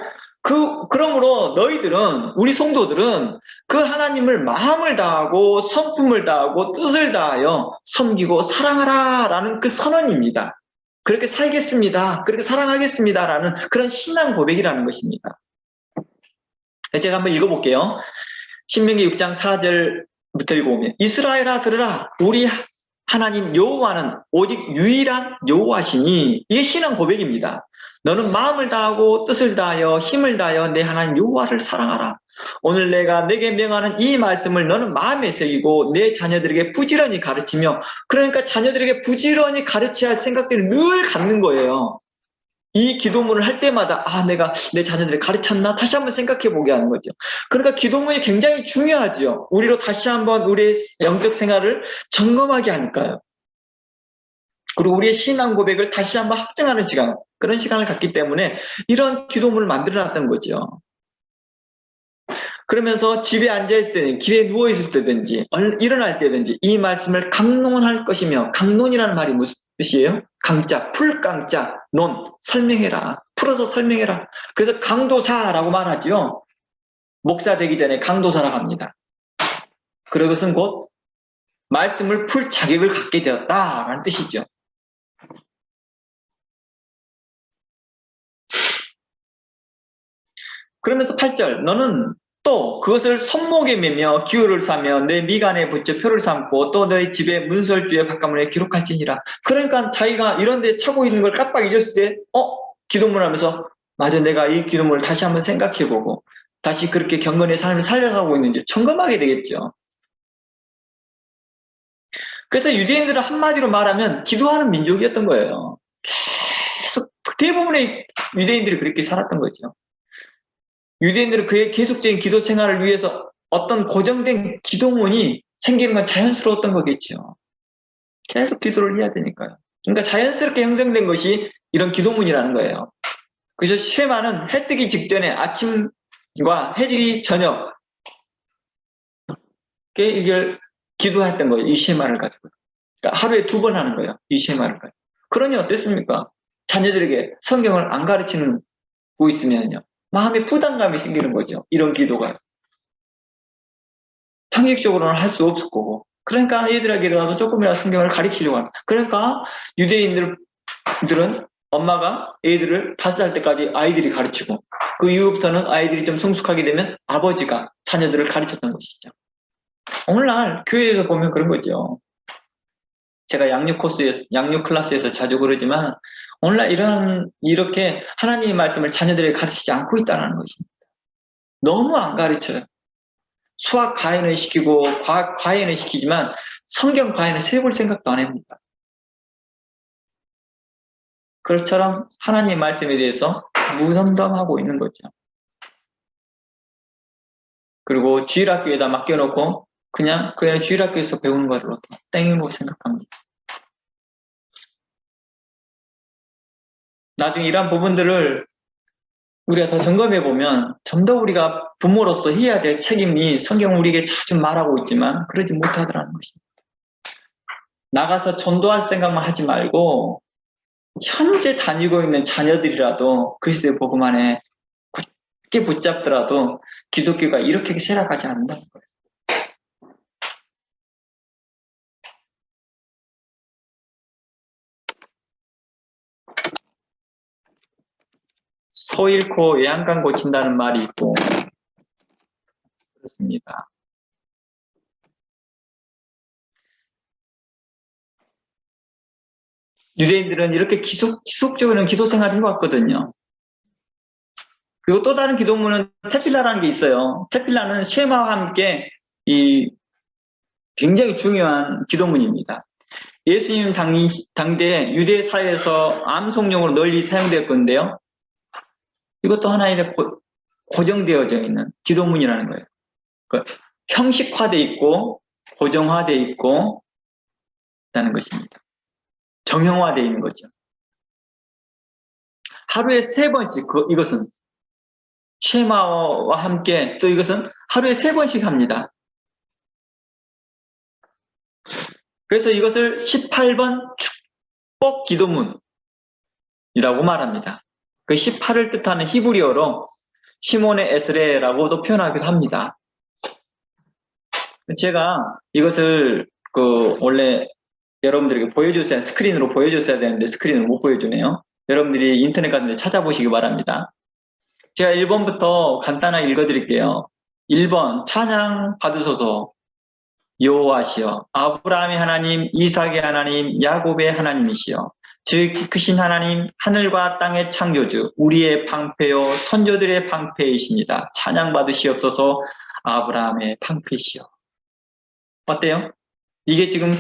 그러므로 너희들은, 우리 성도들은 그 하나님을 마음을 다하고 성품을 다하고 뜻을 다하여 섬기고 사랑하라 라는 그 선언입니다. 그렇게 살겠습니다. 그렇게 사랑하겠습니다. 라는 그런 신앙 고백이라는 것입니다. 제가 한번 읽어볼게요. 신명기 6장 4절부터 읽어보면, 이스라엘아 들으라, 우리 하나님 여호와는 오직 유일한 여호와시니, 이게 신앙 고백입니다. 너는 마음을 다하고 뜻을 다하여 힘을 다하여 내 하나님 여호와를 사랑하라. 오늘 내가 내게 명하는 이 말씀을 너는 마음에 새기고 내 자녀들에게 부지런히 가르치며, 그러니까 자녀들에게 부지런히 가르쳐야 할 생각들을 늘 갖는 거예요. 이 기도문을 할 때마다 내가 내 자녀들을 가르쳤나? 다시 한번 생각해 보게 하는 거죠. 그러니까 기도문이 굉장히 중요하죠. 우리로 다시 한번 우리의 영적 생활을 점검하게 하니까요. 그리고 우리의 신앙 고백을 다시 한번 확증하는 시간, 그런 시간을 갖기 때문에 이런 기도문을 만들어놨던 거죠. 그러면서 집에 앉아있을 때든 길에 누워있을 때든지 일어날 때든지 이 말씀을 강론할 것이며, 강론이라는 말이 무슨 뜻이에요? 강자, 풀강자, 논, 설명해라. 풀어서 설명해라. 그래서 강도사라고 말하지요. 목사 되기 전에 강도사라고 합니다. 그것은 곧 말씀을 풀 자격을 갖게 되었다라는 뜻이죠. 그러면서 8절, 너는 또 그것을 손목에 매며 기호를 사며 내 미간에 붙여 표를 삼고 또 너희 집에 문설주에 바깥문에 기록할지니라. 그러니까 자기가 이런 데 차고 있는 걸 깜빡 잊었을 때 기도문 하면서 맞아, 내가 이 기도문을 다시 한번 생각해보고 다시 그렇게 경건의 삶을 살려가고 있는지 점검하게 되겠죠. 그래서 유대인들은 한마디로 말하면 기도하는 민족이었던 거예요. 계속 대부분의 유대인들이 그렇게 살았던 거죠. 유대인들은 그의 계속적인 기도 생활을 위해서 어떤 고정된 기도문이 생기는 건 자연스러웠던 거겠죠. 계속 기도를 해야 되니까요. 그러니까 자연스럽게 형성된 것이 이런 기도문이라는 거예요. 그래서 쉐마는 해 뜨기 직전에 아침과 해 지기 저녁에 이걸 기도했던 거예요. 이 쉐마를 가지고. 그러니까 하루에 2번 하는 거예요. 이 쉐마를 가지고. 그러니 어땠습니까? 자녀들에게 성경을 안 가르치는 거 있으면요, 마음에 부담감이 생기는 거죠. 이런 기도가. 형식적으로는 할 수 없을 거고. 그러니까 얘들에게라도 조금이라도 성경을 가르치려고 합니다. 그러니까 유대인들은 엄마가 애들을 5살 때까지 아이들이 가르치고, 그 이후부터는 아이들이 좀 성숙하게 되면 아버지가 자녀들을 가르쳤던 것이죠. 오늘날 교회에서 보면 그런 거죠. 제가 양육 클래스에서 자주 그러지만, 오늘날 이렇게 하나님의 말씀을 자녀들에게 가르치지 않고 있다는 것입니다. 너무 안 가르쳐요. 수학 과외는 시키고 과학 과외는 시키지만 성경 과외는 세볼 생각도 안 합니다. 그것처럼 하나님의 말씀에 대해서 무덤덤하고 있는 거죠. 그리고 주일학교에다 맡겨놓고 그냥 주일학교에서 배우는 거로 땡이라고 생각합니다. 나중에 이러한 부분들을 우리가 더 점검해 보면 좀 더 우리가 부모로서 해야 될 책임이 성경 우리에게 자주 말하고 있지만 그러지 못하더라는 것입니다. 나가서 전도할 생각만 하지 말고 현재 다니고 있는 자녀들이라도 그리스도의 복음 안에 굳게 붙잡더라도 기독교가 이렇게 쇠락하지 않는다는 거예요. 소 잃고 외양간 고친다는 말이 있고 그렇습니다. 유대인들은 이렇게 지속적으로 기도 생활을 해왔거든요. 그리고 또 다른 기도문은 테필라라는 게 있어요. 테필라는 쉐마와 함께 굉장히 중요한 기도문입니다. 예수님 당대 유대 사회에서 암송용으로 널리 사용되었건데요. 이것도 하나의 고정되어져 있는 기도문이라는 거예요. 형식화되어 있고 고정화되어 있고 있다는 것입니다. 정형화되어 있는 거죠. 하루에 3번씩 이것은 쉐마와 함께 또 이것은 하루에 3번씩 합니다. 그래서 이것을 18번 축복 기도문이라고 말합니다. 그 18을 뜻하는 히브리어로 시몬의 에스레라고도 표현하기도 합니다. 제가 이것을 원래 여러분들에게 보여줬어야, 스크린으로 보여줬어야 되는데 스크린을 못 보여주네요. 여러분들이 인터넷 같은 데 찾아보시기 바랍니다. 제가 1번부터 간단하게 읽어드릴게요. 1번, 찬양 받으소서 여호와시여, 아브라함의 하나님, 이삭의 하나님, 야곱의 하나님이시여, 즉 크신 하나님, 하늘과 땅의 창조주, 우리의 방패요 선조들의 방패이십니다. 찬양 받으시옵소서. 아브라함의 방패시여. 어때요? 이게 지금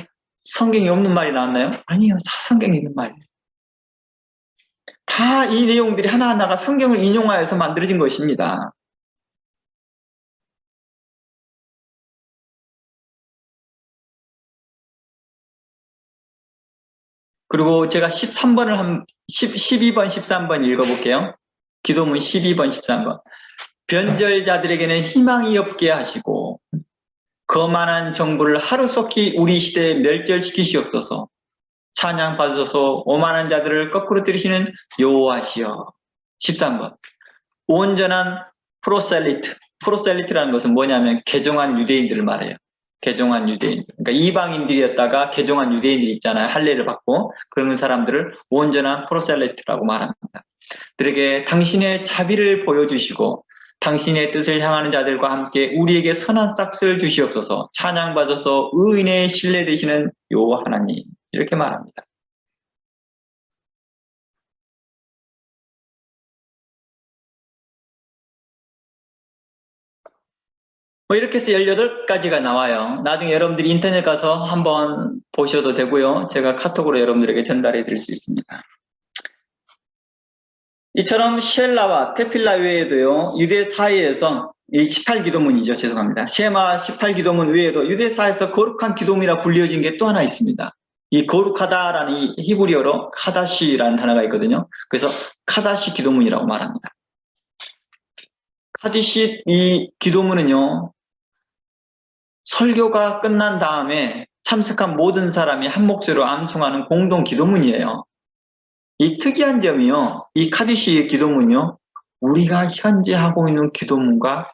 성경이 없는 말이 나왔나요? 아니요, 다 성경에 있는 말이에요. 다 이 내용들이 하나하나가 성경을 인용하여서 만들어진 것입니다. 그리고 제가 12번, 13번 읽어볼게요. 기도문 12번, 13번. 변절자들에게는 희망이 없게 하시고 거만한 정부를 하루속히 우리 시대에 멸절시키시옵소서. 찬양 받으소서. 오만한 자들을 거꾸로 들이시는 여호와시여. 13번. 온전한 프로셀리트라는 것은 뭐냐면 개종한 유대인들을 말해요. 개종한 유대인들. 그러니까 이방인들이었다가 개종한 유대인들이 있잖아요. 할례를 받고. 그런 사람들을 온전한 프로셀리트라고 말합니다. 들에게 당신의 자비를 보여주시고 당신의 뜻을 향하는 자들과 함께 우리에게 선한 싹스를 주시옵소서. 찬양받아서 의인의 신뢰 되시는 여호와 하나님. 이렇게 말합니다. 이렇게 해서 18가지가 나와요. 나중에 여러분들이 인터넷 가서 한번 보셔도 되고요. 제가 카톡으로 여러분들에게 전달해 드릴 수 있습니다. 이처럼 쉘라와 테필라 외에도요, 유대 사이에서 이 18기도문이죠. 죄송합니다. 쉐마 18기도문 외에도 유대 사이에서 거룩한 기도문이라 불려진 게 또 하나 있습니다. 이 거룩하다라는 이 히브리어로 카다시라는 단어가 있거든요. 그래서 카다시 기도문이라고 말합니다. 카디시 이 기도문은요, 설교가 끝난 다음에 참석한 모든 사람이 한 목소리로 암송하는 공동 기도문이에요. 이 특이한 점이요, 이 카디시의 기도문이요, 우리가 현재 하고 있는 기도문과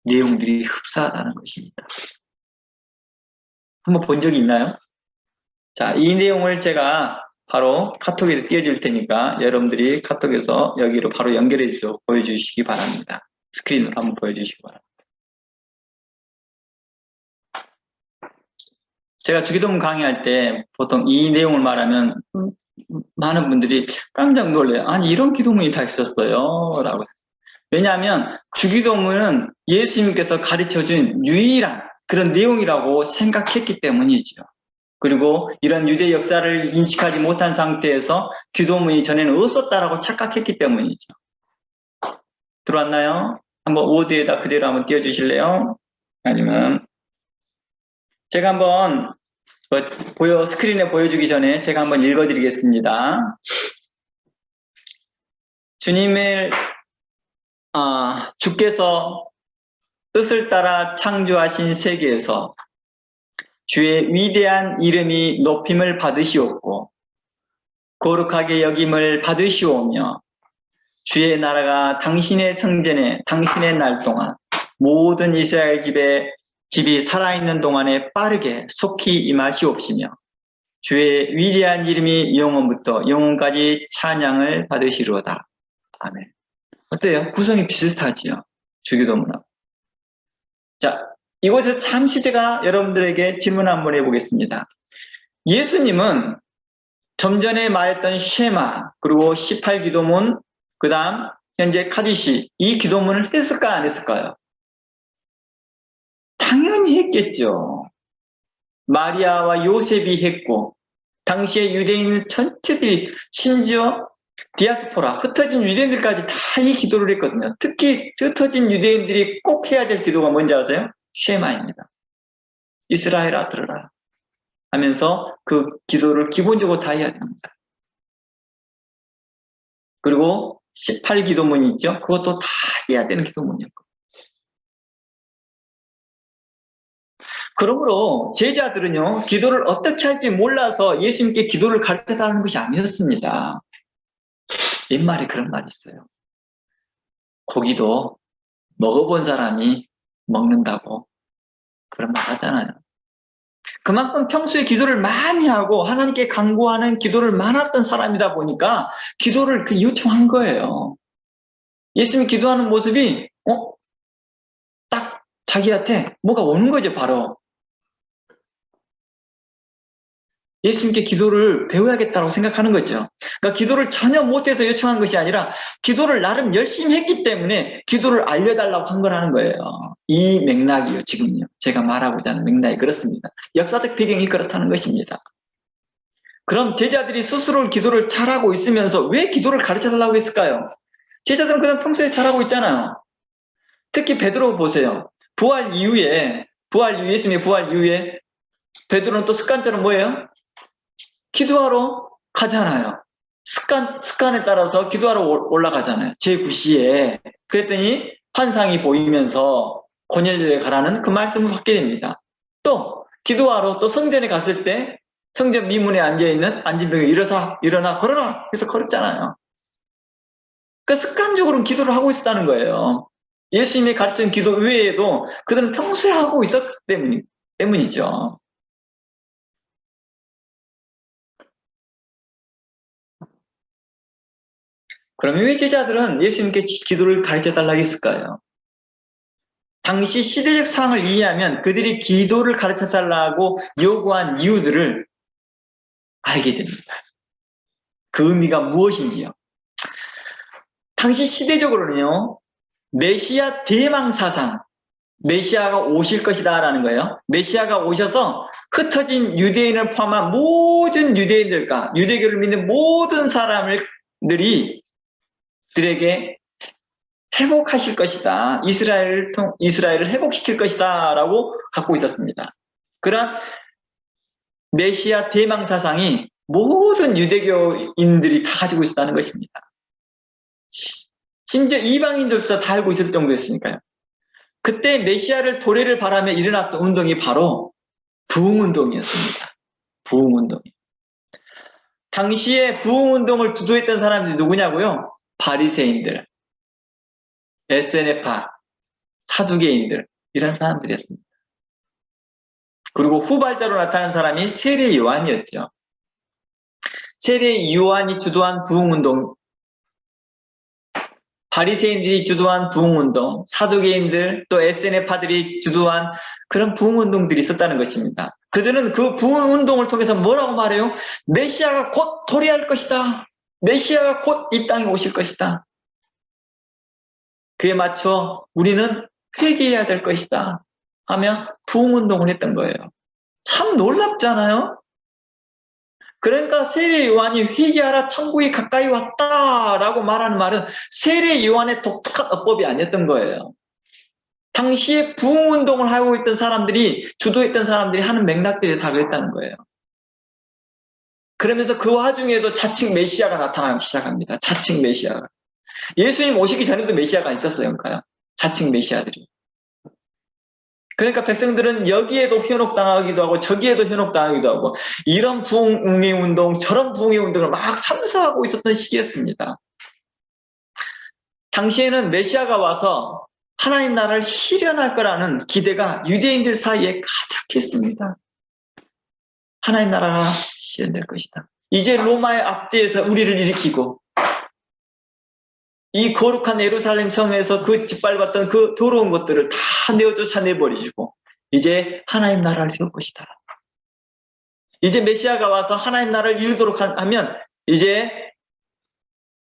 내용들이 흡사하다는 것입니다. 한번 본 적이 있나요? 자, 이 내용을 제가 바로 카톡에 띄워줄 테니까 여러분들이 카톡에서 여기로 바로 연결해서 보여주시기 바랍니다. 스크린으로 한번 보여주시기 바랍니다. 제가 주기도문 강의할 때 보통 이 내용을 말하면 많은 분들이 깜짝 놀래요. 아니, 이런 기도문이 다 있었어요 라고. 왜냐하면 주기도문은 예수님께서 가르쳐준 유일한 그런 내용이라고 생각했기 때문이죠. 그리고 이런 유대 역사를 인식하지 못한 상태에서 기도문이 전에는 없었다라고 착각했기 때문이죠. 들어왔나요? 한번 워드에다 그대로 한번 띄워주실래요? 아니면 제가 한번 스크린에 보여주기 전에 제가 한번 읽어드리겠습니다. 주께서 뜻을 따라 창조하신 세계에서 주의 위대한 이름이 높임을 받으시옵고 거룩하게 여김을 받으시오며 주의 나라가 당신의 성전에 당신의 날 동안 모든 이스라엘 집이 살아있는 동안에 빠르게 속히 임하시옵시며 주의 위대한 이름이 영원부터 영원까지 찬양을 받으시로다. 아멘. 어때요? 구성이 비슷하지요? 주기도문하고. 자, 이곳에서 잠시 제가 여러분들에게 질문 한번 해보겠습니다. 예수님은 좀 전에 말했던 쉐마, 그리고 18기도문, 그 다음 현재 카디시, 이 기도문을 했을까요? 안 했을까요? 당연히 했겠죠. 마리아와 요셉이 했고 당시의 유대인 전체들이, 심지어 디아스포라, 흩어진 유대인들까지 다 이 기도를 했거든요. 특히 흩어진 유대인들이 꼭 해야 될 기도가 뭔지 아세요? 쉐마입니다. 이스라엘아 들으라 하면서 그 기도를 기본적으로 다 해야 됩니다. 그리고 18기도문이 있죠. 그것도 다 해야 되는 기도문이었고. 그러므로 제자들은요, 기도를 어떻게 할지 몰라서 예수님께 기도를 가르쳐달라는 것이 아니었습니다. 옛말에 그런 말이 있어요. 고기도 먹어본 사람이 먹는다고 그런 말 하잖아요. 그만큼 평소에 기도를 많이 하고 하나님께 간구하는 기도를 많았던 사람이다 보니까 기도를 요청한 거예요. 예수님이 기도하는 모습이 딱 자기한테 뭐가 오는 거죠, 바로. 예수님께 기도를 배워야겠다고 생각하는 거죠. 그러니까 기도를 전혀 못해서 요청한 것이 아니라 기도를 나름 열심히 했기 때문에 기도를 알려달라고 한 거라는 거예요. 이 맥락이요, 지금요. 제가 말하고자 하는 맥락이 그렇습니다. 역사적 배경이 그렇다는 것입니다. 그럼 제자들이 스스로 기도를 잘하고 있으면서 왜 기도를 가르쳐달라고 했을까요? 제자들은 그냥 평소에 잘하고 있잖아요. 특히 베드로 보세요. 예수님의 부활 이후에 베드로는 또 습관처럼 뭐예요? 기도하러 가잖아요. 습관에 따라서 기도하러 올라가잖아요. 제9시에. 그랬더니 환상이 보이면서 고넬료에 가라는 그 말씀을 받게 됩니다. 또 기도하러 또 성전에 갔을 때 성전 미문에 앉아있는 안진병이 일어나 걸어라 해서 걸었잖아요. 그러니까 습관적으로 기도를 하고 있었다는 거예요. 예수님이 가르친 기도 외에도 그들은 평소에 하고 있었기 때문이죠. 그러면 왜 제자들은 예수님께 기도를 가르쳐달라고 했을까요? 당시 시대적 상황을 이해하면 그들이 기도를 가르쳐달라고 요구한 이유들을 알게 됩니다. 그 의미가 무엇인지요. 당시 시대적으로는요, 메시아 대망 사상, 메시아가 오실 것이다 라는 거예요. 메시아가 오셔서 흩어진 유대인을 포함한 모든 유대인들과 유대교를 믿는 모든 사람들이 들에게 회복하실 것이다. 이스라엘을 회복시킬 것이다. 라고 갖고 있었습니다. 그러한 메시아 대망 사상이 모든 유대교인들이 다 가지고 있었다는 것입니다. 심지어 이방인들도 다 알고 있을 정도였으니까요. 그때 메시아를 도래를 바라며 일어났던 운동이 바로 부흥운동이었습니다. 부흥운동. 당시에 부흥운동을 주도했던 사람들이 누구냐고요? 바리새인들, 에세네파, 사두개인들 이런 사람들이었습니다. 그리고 후발자로 나타난 사람이 세례 요한이었죠. 세례 요한이 주도한 부흥운동, 바리새인들이 주도한 부흥운동, 사두개인들 또 에세네파들이 주도한 그런 부흥운동들이 있었다는 것입니다. 그들은 그 부흥운동을 통해서 뭐라고 말해요? 메시아가 곧 도래할 것이다. 메시아가 곧 이 땅에 오실 것이다. 그에 맞춰 우리는 회개해야 될 것이다 하며 부흥운동을 했던 거예요. 참 놀랍잖아요. 그러니까 세례 요한이 회개하라 천국이 가까이 왔다라고 말하는 말은 세례 요한의 독특한 어법이 아니었던 거예요. 당시에 부흥운동을 하고 있던 사람들이 주도했던 사람들이 하는 맥락들이 다 그랬다는 거예요. 그러면서 그 와중에도 자칭 메시아가 나타나기 시작합니다. 자칭 메시아가. 예수님 오시기 전에도 메시아가 있었어요. 그러니까요. 자칭 메시아들이. 그러니까 백성들은 여기에도 현혹당하기도 하고 저기에도 현혹당하기도 하고 이런 부흥의 운동 저런 부흥의 운동을 막 참사하고 있었던 시기였습니다. 당시에는 메시아가 와서 하나님 나라를 실현할 거라는 기대가 유대인들 사이에 가득했습니다. 하나님 나라가 실현될 것이다. 이제 로마의 압제에서 우리를 일으키고 이 거룩한 예루살렘 성에서 그 짓밟았던 그 더러운 것들을 다 쫓아내버리시고 이제 하나님 나라를 세울 것이다. 이제 메시아가 와서 하나님 나라를 이루도록 하면 이제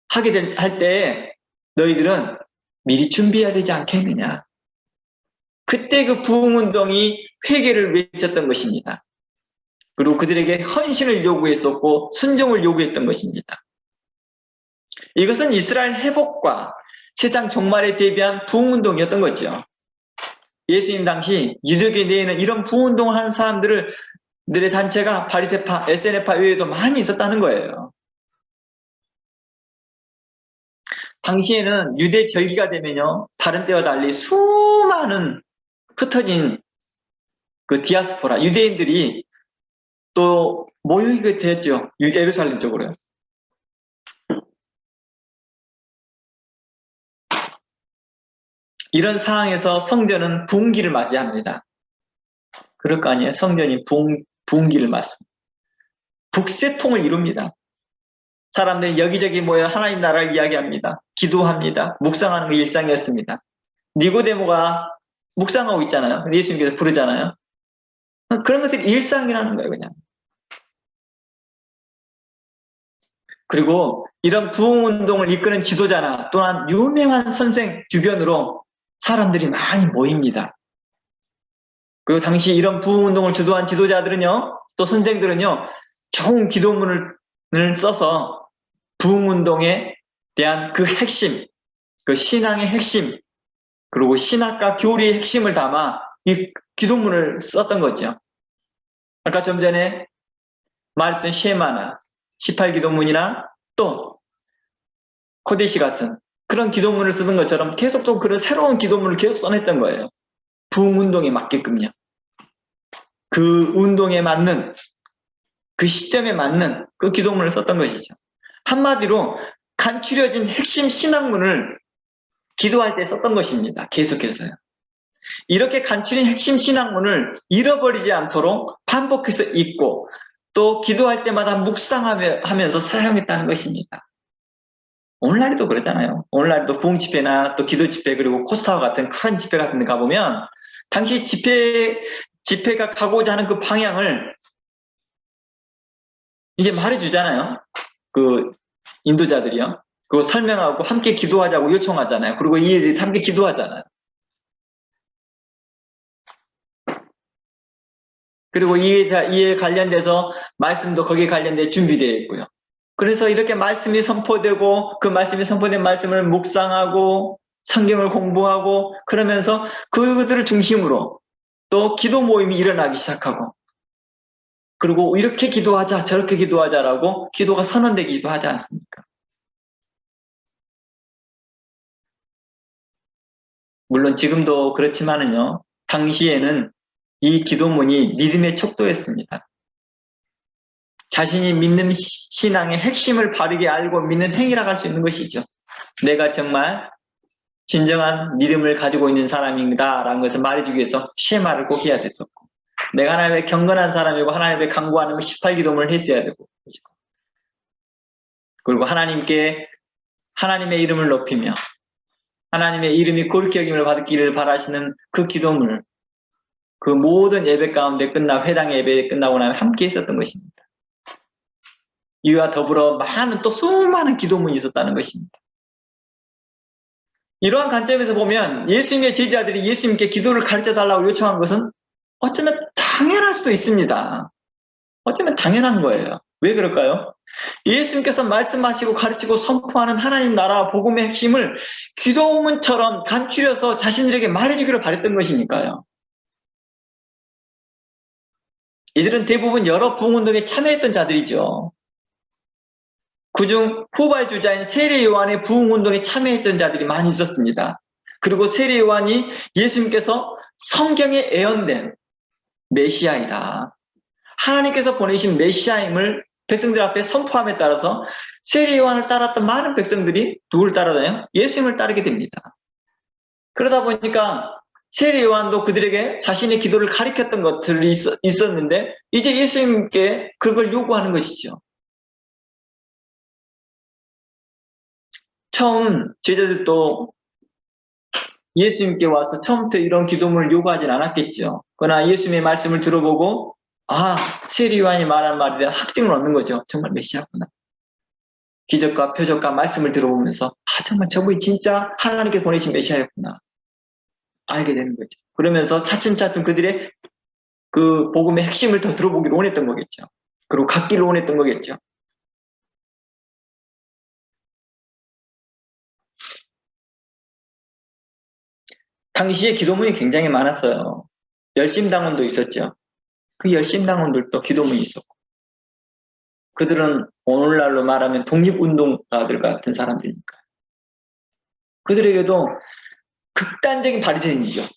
할 때 너희들은 미리 준비해야 되지 않겠느냐. 그때 그 부흥운동이 회개를 외쳤던 것입니다. 그리고 그들에게 헌신을 요구했었고 순종을 요구했던 것입니다. 이것은 이스라엘 회복과 세상 종말에 대비한 부흥운동이었던 거죠. 예수님 당시 유대교 내에는 이런 부흥운동을 하는 사람들의 단체가 바리새파, 에세네파 외에도 많이 있었다는 거예요. 당시에는 유대 절기가 되면요, 다른 때와 달리 수많은 흩어진 그 디아스포라, 유대인들이 또 모이게 됐죠. 예루살렘 쪽으로요. 이런 상황에서 성전은 부흥기를 맞이합니다. 그럴 거 아니에요? 성전이 부흥기를 맞습니다. 북새통을 이룹니다. 사람들이 여기저기 모여 하나님 나라를 이야기합니다. 기도합니다. 묵상하는 게 일상이었습니다. 니고데모가 묵상하고 있잖아요. 예수님께서 부르잖아요. 그런 것들이 일상이라는 거예요, 그냥. 그리고 이런 부흥운동을 이끄는 지도자나 또한 유명한 선생 주변으로 사람들이 많이 모입니다. 그리고 당시 이런 부흥운동을 주도한 지도자들은요, 또 선생들은요, 좋은 기도문을 써서 부흥운동에 대한 그 핵심, 그 신앙의 핵심, 그리고 신학과 교리의 핵심을 담아 이 기도문을 썼던 거죠. 아까 좀 전에 말했던 쉐마나 18기도문이나 또 코데시 같은 그런 기도문을 쓰는 것처럼 계속 또 그런 새로운 기도문을 계속 써냈던 거예요. 부흥운동에 맞게끔요. 그 운동에 맞는, 그 시점에 맞는 그 기도문을 썼던 것이죠. 한마디로 간추려진 핵심 신학문을 기도할 때 썼던 것입니다. 계속해서요. 이렇게 간추린 핵심 신학문을 잃어버리지 않도록 반복해서 읽고 또 기도할 때마다 묵상하면서 사용했다는 것입니다. 오늘날에도 그러잖아요. 오늘날에도 부흥 집회나 또 기도 집회 그리고 코스타와 같은 큰 집회 같은 데 가보면 당시 집회가 가고자 하는 그 방향을 이제 말해주잖아요. 그 인도자들이요. 그거 설명하고 함께 기도하자고 요청하잖아요. 그리고 이에 대해서 함께 기도하잖아요. 그리고 이에 관련돼서 말씀도 거기에 관련돼 준비되어 있고요. 그래서 이렇게 말씀이 선포되고 그 말씀이 선포된 말씀을 묵상하고 성경을 공부하고 그러면서 그들을 중심으로 또 기도 모임이 일어나기 시작하고 그리고 이렇게 기도하자 저렇게 기도하자라고 기도가 선언되기도 하지 않습니까? 물론 지금도 그렇지만은요. 당시에는 이 기도문이 믿음의 척도였습니다. 자신이 믿는 신앙의 핵심을 바르게 알고 믿는 행위라고 할 수 있는 것이죠. 내가 정말 진정한 믿음을 가지고 있는 사람입니다 라는 것을 말해주기 위해서 쉐마를 꼭 해야 됐었고 내가 하나님의 경건한 사람이고 하나님의 간구하는 18기도문을 했어야 되고 그리고 하나님께 하나님의 이름을 높이며 하나님의 이름이 거룩히 여김을 받기를 바라시는 그 기도문을 그 모든 예배 가운데 회당 예배 끝나고 나면 함께 있었던 것입니다. 이와 더불어 많은 또 수많은 기도문이 있었다는 것입니다. 이러한 관점에서 보면 예수님의 제자들이 예수님께 기도를 가르쳐달라고 요청한 것은 어쩌면 당연할 수도 있습니다. 어쩌면 당연한 거예요. 왜 그럴까요? 예수님께서 말씀하시고 가르치고 선포하는 하나님 나라 복음의 핵심을 기도문처럼 간추려서 자신들에게 말해주기를 바랬던 것이니까요. 이들은 대부분 여러 부흥운동에 참여했던 자들이죠. 그중 후발주자인 세례 요한의 부흥운동에 참여했던 자들이 많이 있었습니다. 그리고 세례 요한이 예수님께서 성경에 예언된 메시아이다. 하나님께서 보내신 메시아임을 백성들 앞에 선포함에 따라서 세례 요한을 따랐던 많은 백성들이 누구를 따라다녀요? 예수님을 따르게 됩니다. 그러다 보니까 세례 요한도 그들에게 자신의 기도를 가르쳤던 것들이 있었는데 이제 예수님께 그걸 요구하는 것이죠. 처음 제자들도 예수님께 와서 처음부터 이런 기도문을 요구하진 않았겠죠. 그러나 예수님의 말씀을 들어보고 세례 요한이 말한 말에 대한 확증을 얻는 거죠. 정말 메시아구나. 기적과 표적과 말씀을 들어보면서 정말 저분이 진짜 하나님께 보내신 메시아였구나. 알게 되는 거죠. 그러면서 차츰차츰 그들의 그 복음의 핵심을 더 들어보기를 원했던 거겠죠. 그리고 갖기를 원했던 거겠죠. 당시에 기도문이 굉장히 많았어요. 열심당원도 있었죠. 그 열심당원들도 기도문이 있었고 그들은 오늘날로 말하면 독립운동가들 같은 사람들이니까 그들에게도 극단적인 바리새인이죠.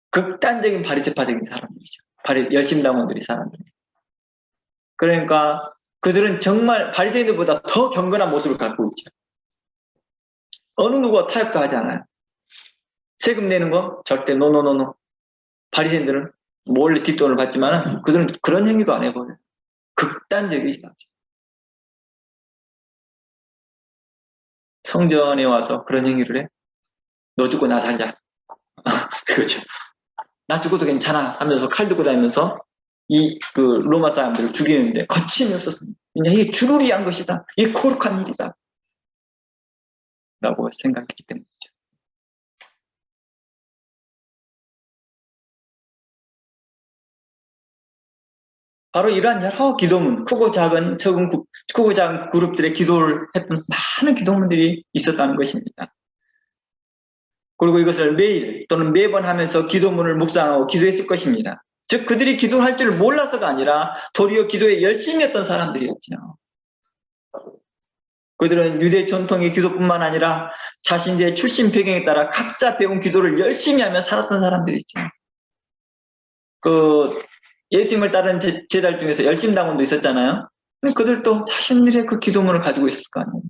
극단적인 바리새파적인 사람들이죠. 열심당원들이 사람들. 그러니까 그들은 정말 바리새인들보다 더 경건한 모습을 갖고 있죠. 어느 누구와 타협도 하지 않아요. 세금 내는 거 절대 노노노노. 바리새인들은 몰래 뒷돈을 받지만 그들은 그런 행위도 안 해버려요. 극단적이지. 성전에 와서 그런 행위를 해? 너 죽고 나 살자. 그거죠. 나 죽어도 괜찮아 하면서 칼 들고 다니면서 그 로마 사람들을 죽이는데 거침이 없었습니다. 그냥 이게 주를 위한 것이다. 이게 거룩한 일이다. 라고 생각했기 때문이죠. 바로 이러한 여러 기도문, 크고 작은 그룹들의 기도를 했던 많은 기도문들이 있었다는 것입니다. 그리고 이것을 매일 또는 매번 하면서 기도문을 묵상하고 기도했을 것입니다. 즉 그들이 기도할 줄 몰라서가 아니라 도리어 기도에 열심히 했던 사람들이었죠. 그들은 유대 전통의 기도뿐만 아니라 자신들의 출신 배경에 따라 각자 배운 기도를 열심히 하며 살았던 사람들이죠. 그 예수님을 따르는 제자들 중에서 열심당원도 있었잖아요. 그들도 자신들의 그 기도문을 가지고 있었을 거 아니에요.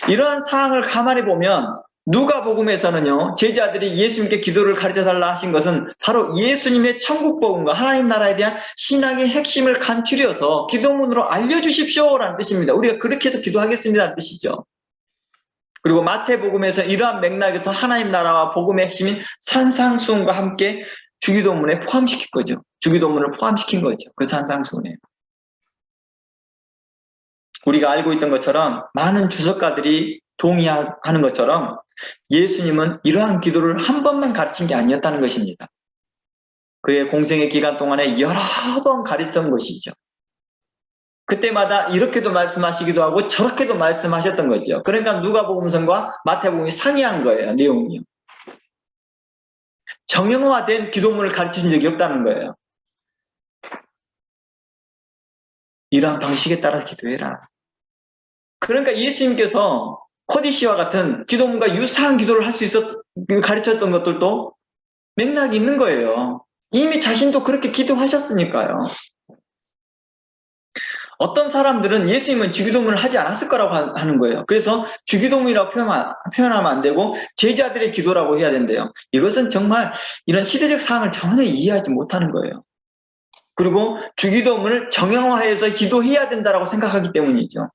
이러한 사항을 감안해 보면 누가복음에서는요, 제자들이 예수님께 기도를 가르쳐달라 하신 것은 바로 예수님의 천국복음과 하나님 나라에 대한 신앙의 핵심을 간추려서 기도문으로 알려주십시오라는 뜻입니다. 우리가 그렇게 해서 기도하겠습니다라는 뜻이죠. 그리고 마태복음에서 이러한 맥락에서 하나님 나라와 복음의 핵심인 산상수훈과 함께 주기도문에 포함시킨 거죠. 주기도문을 포함시킨 거죠. 그 산상수훈에. 우리가 알고 있던 것처럼 많은 주석가들이 동의하는 것처럼 예수님은 이러한 기도를 한 번만 가르친 게 아니었다는 것입니다. 그의 공생의 기간 동안에 여러 번 가르쳤던 것이죠. 그때마다 이렇게도 말씀하시기도 하고 저렇게도 말씀하셨던 거죠. 그러니까 누가복음서와 마태복음이 상이한 거예요. 내용이요. 정형화된 기도문을 가르친 적이 없다는 거예요. 이러한 방식에 따라 기도해라. 그러니까 예수님께서 코디시와 같은 기도문과 유사한 기도를 할 수 가르쳤던 것들도 맥락이 있는 거예요. 이미 자신도 그렇게 기도하셨으니까요. 어떤 사람들은 예수님은 주기도문을 하지 않았을 거라고 하는 거예요. 그래서 주기도문이라고 표현하면 안 되고 제자들의 기도라고 해야 된대요. 이것은 정말 이런 시대적 상황을 전혀 이해하지 못하는 거예요. 그리고 주기도문을 정형화해서 기도해야 된다고 생각하기 때문이죠.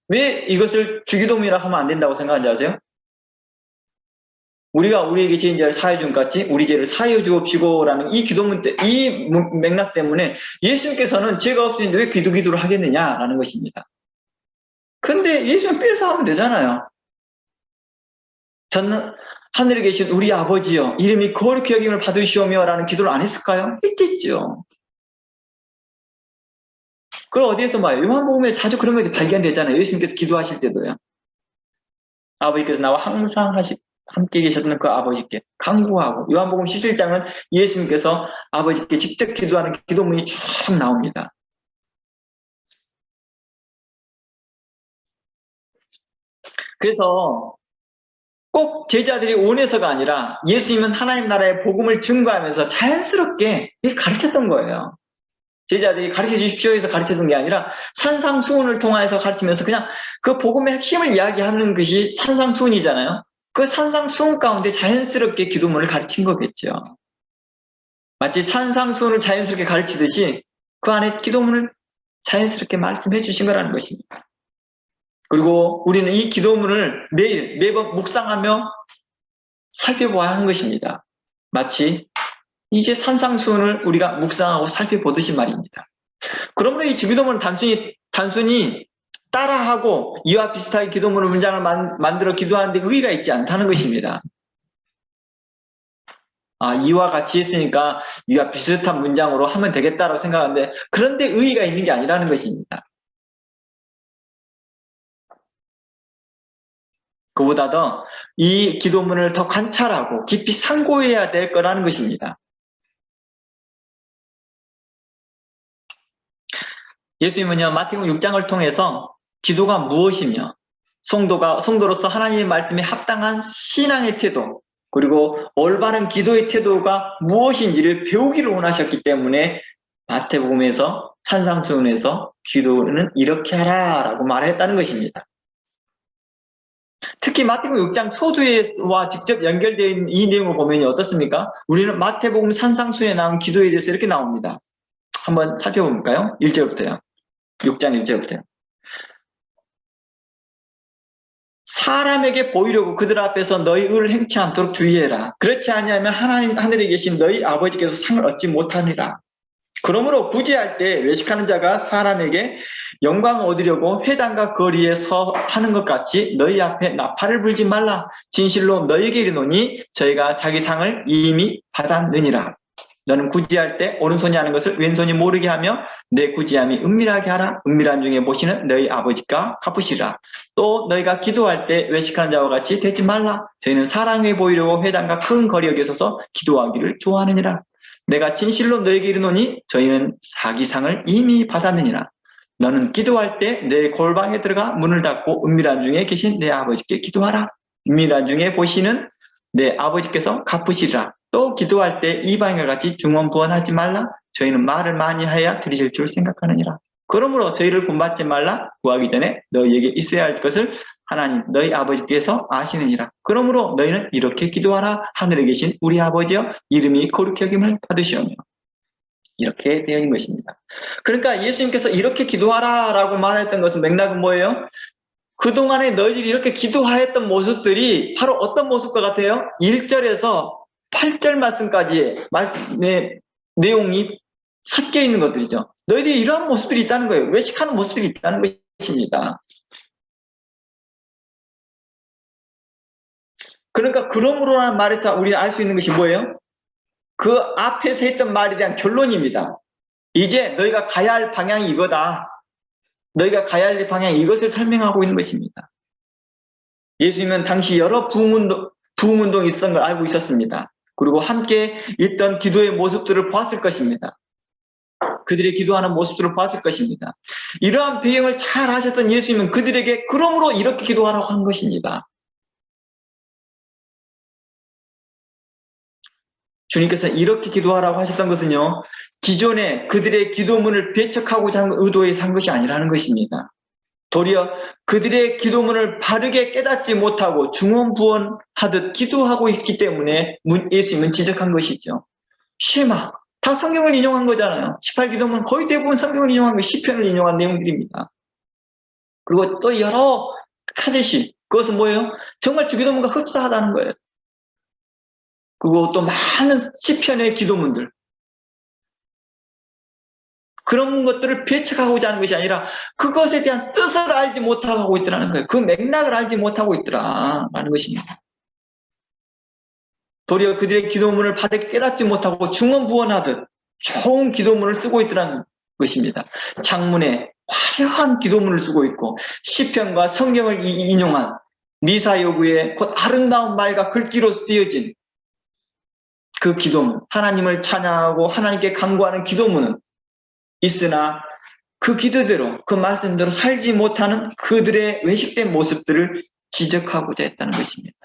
왜 이것을 주기도문이라고 하면 안 된다고 생각하는지 아세요? 우리가 우리에게 죄인 자를 사하여 준 같이 우리 죄를 사하여 주옵시고라는 이 기도문 이 맥락 때문에 예수님께서는 죄가 없으니 왜 기도를 하겠느냐라는 것입니다. 근데 예수님 빼서 하면 되잖아요. 저는 하늘에 계신 우리 아버지여 이름이 거룩히 여김을 받으시오며라는 기도를 안 했을까요? 했겠죠. 그걸 어디에서 봐요? 요한복음에 자주 그런 것이 발견되잖아요. 예수님께서 기도하실 때도요. 아버지께서 나와 항상 함께 계셨던 그 아버지께 간구하고 요한복음 17장은 예수님께서 아버지께 직접 기도하는 기도문이 쭉 나옵니다. 그래서 꼭 제자들이 원해서가 아니라 예수님은 하나님 나라의 복음을 증거하면서 자연스럽게 가르쳤던 거예요. 제자들이 가르쳐 주십시오 해서 가르쳤던 게 아니라 산상수훈을 통해서 가르치면서 그냥 그 복음의 핵심을 이야기하는 것이 산상수훈이잖아요. 그 산상수훈 가운데 자연스럽게 기도문을 가르친 거겠죠. 마치 산상수훈을 자연스럽게 가르치듯이 그 안에 기도문을 자연스럽게 말씀해 주신 거라는 것입니다. 그리고 우리는 이 기도문을 매번 묵상하며 살펴봐야 하는 것입니다. 마치 이제 산상수훈을 우리가 묵상하고 살펴보듯이 말입니다. 그러므로 이 주기도문은 단순히 따라하고 이와 비슷하게 기도문을 문장을 만들어 기도하는데 의의가 있지 않다는 것입니다. 이와 같이 했으니까 이와 비슷한 문장으로 하면 되겠다라고 생각하는데 그런데 의의가 있는 게 아니라는 것입니다. 그보다 더 이 기도문을 더 관찰하고 깊이 상고해야 될 거라는 것입니다. 예수님은요, 마태복음 6장을 통해서 기도가 무엇이며 성도로서 하나님의 말씀에 합당한 신앙의 태도 그리고 올바른 기도의 태도가 무엇인지를 배우기를 원하셨기 때문에 마태복음에서 산상수훈에서 기도는 이렇게 하라라고 말했다는 것입니다. 특히 마태복음 6장 소두에와 직접 연결되어 있는 이 내용을 보면 어떻습니까? 우리는 마태복음 산상수에 나온 기도에 대해서 이렇게 나옵니다. 한번 살펴볼까요? 1절부터요. 6장 1절부터요. 사람에게 보이려고 그들 앞에서 너희 의를 행치 않도록 주의해라. 그렇지 아니하면 하나님 하늘에 계신 너희 아버지께서 상을 얻지 못하니라. 그러므로 구제할 때 외식하는 자가 사람에게 영광을 얻으려고 회당과 거리에 서 하는 것 같이 너희 앞에 나팔을 불지 말라. 진실로 너희에게 이르노니 저희가 자기 상을 이미 받았느니라. 너는 구제할 때 오른손이 하는 것을 왼손이 모르게 하며 내 구제함이 은밀하게 하라. 은밀한 중에 보시는 너희 아버지가 갚으시라. 또 너희가 기도할 때 외식하는 자와 같이 되지 말라. 저희는 사랑에 보이려고 회당과 큰 거리에 서서 기도하기를 좋아하느니라. 내가 진실로 너에게 이르노니 저희는 자기 상을 이미 받았느니라. 너는 기도할 때 내 골방에 들어가 문을 닫고 은밀한 중에 계신 내 아버지께 기도하라. 은밀한 중에 보시는 내 아버지께서 갚으시리라. 또 기도할 때 이방인과 같이 중언부언하지 말라. 저희는 말을 많이 하여야 드리실 줄 생각하느니라. 그러므로 저희를 본받지 말라. 구하기 전에 너희에게 있어야 할 것을 하나님 너희 아버지께서 아시느니라. 그러므로 너희는 이렇게 기도하라. 하늘에 계신 우리 아버지여 이름이 거룩히 여김을 받으시오며. 이렇게 되어 있는 것입니다. 그러니까 예수님께서 이렇게 기도하라 라고 말했던 것은 맥락은 뭐예요? 그동안에 너희들이 이렇게 기도하였던 모습들이 바로 어떤 모습과 같아요? 1절에서 8절 말씀까지의 내용이 섞여 있는 것들이죠. 너희들이 이러한 모습들이 있다는 거예요. 외식하는 모습들이 있다는 것입니다. 그러니까 그러므로라는 말에서 우리는 알 수 있는 것이 뭐예요? 그 앞에서 했던 말에 대한 결론입니다. 이제 너희가 가야 할 방향이 이거다. 너희가 가야 할 방향이 이것을 설명하고 있는 것입니다. 예수님은 당시 여러 부흥운동이 있었던 걸 알고 있었습니다. 그리고 함께 있던 기도의 모습들을 보았을 것입니다. 그들의 기도하는 모습들을 봤을 것입니다. 이러한 배경을 잘 아셨던 예수님은 그들에게 그러므로 이렇게 기도하라고 한 것입니다. 주님께서 이렇게 기도하라고 하셨던 것은요, 기존에 그들의 기도문을 배척하고자 한 의도에서 한 것이 아니라는 것입니다. 도리어 그들의 기도문을 바르게 깨닫지 못하고 중언부언하듯 기도하고 있기 때문에 예수님은 지적한 것이죠. 쉐마, 다 성경을 인용한 거잖아요. 18기도문 거의 대부분 성경을 인용한 거, 시편을 인용한 내용들입니다. 그리고 또 여러 카데시, 그것은 뭐예요? 정말 주기도문과 흡사하다는 거예요. 그리고 또 많은 시편의 기도문들, 그런 것들을 배척하고자 하는 것이 아니라 그것에 대한 뜻을 알지 못하고 있더라는 거예요. 그 맥락을 알지 못하고 있더라라는 것입니다. 도리어 그들의 기도문을 바르게 깨닫지 못하고 중언부언하듯 좋은 기도문을 쓰고 있더라는 것입니다. 창문에 화려한 기도문을 쓰고 있고 시편과 성경을 인용한 미사 여구의 곧 아름다운 말과 글귀로 쓰여진 그 기도문, 하나님을 찬양하고 하나님께 간구하는 기도문은 있으나 그 기도대로, 그 말씀대로 살지 못하는 그들의 외식된 모습들을 지적하고자 했다는 것입니다.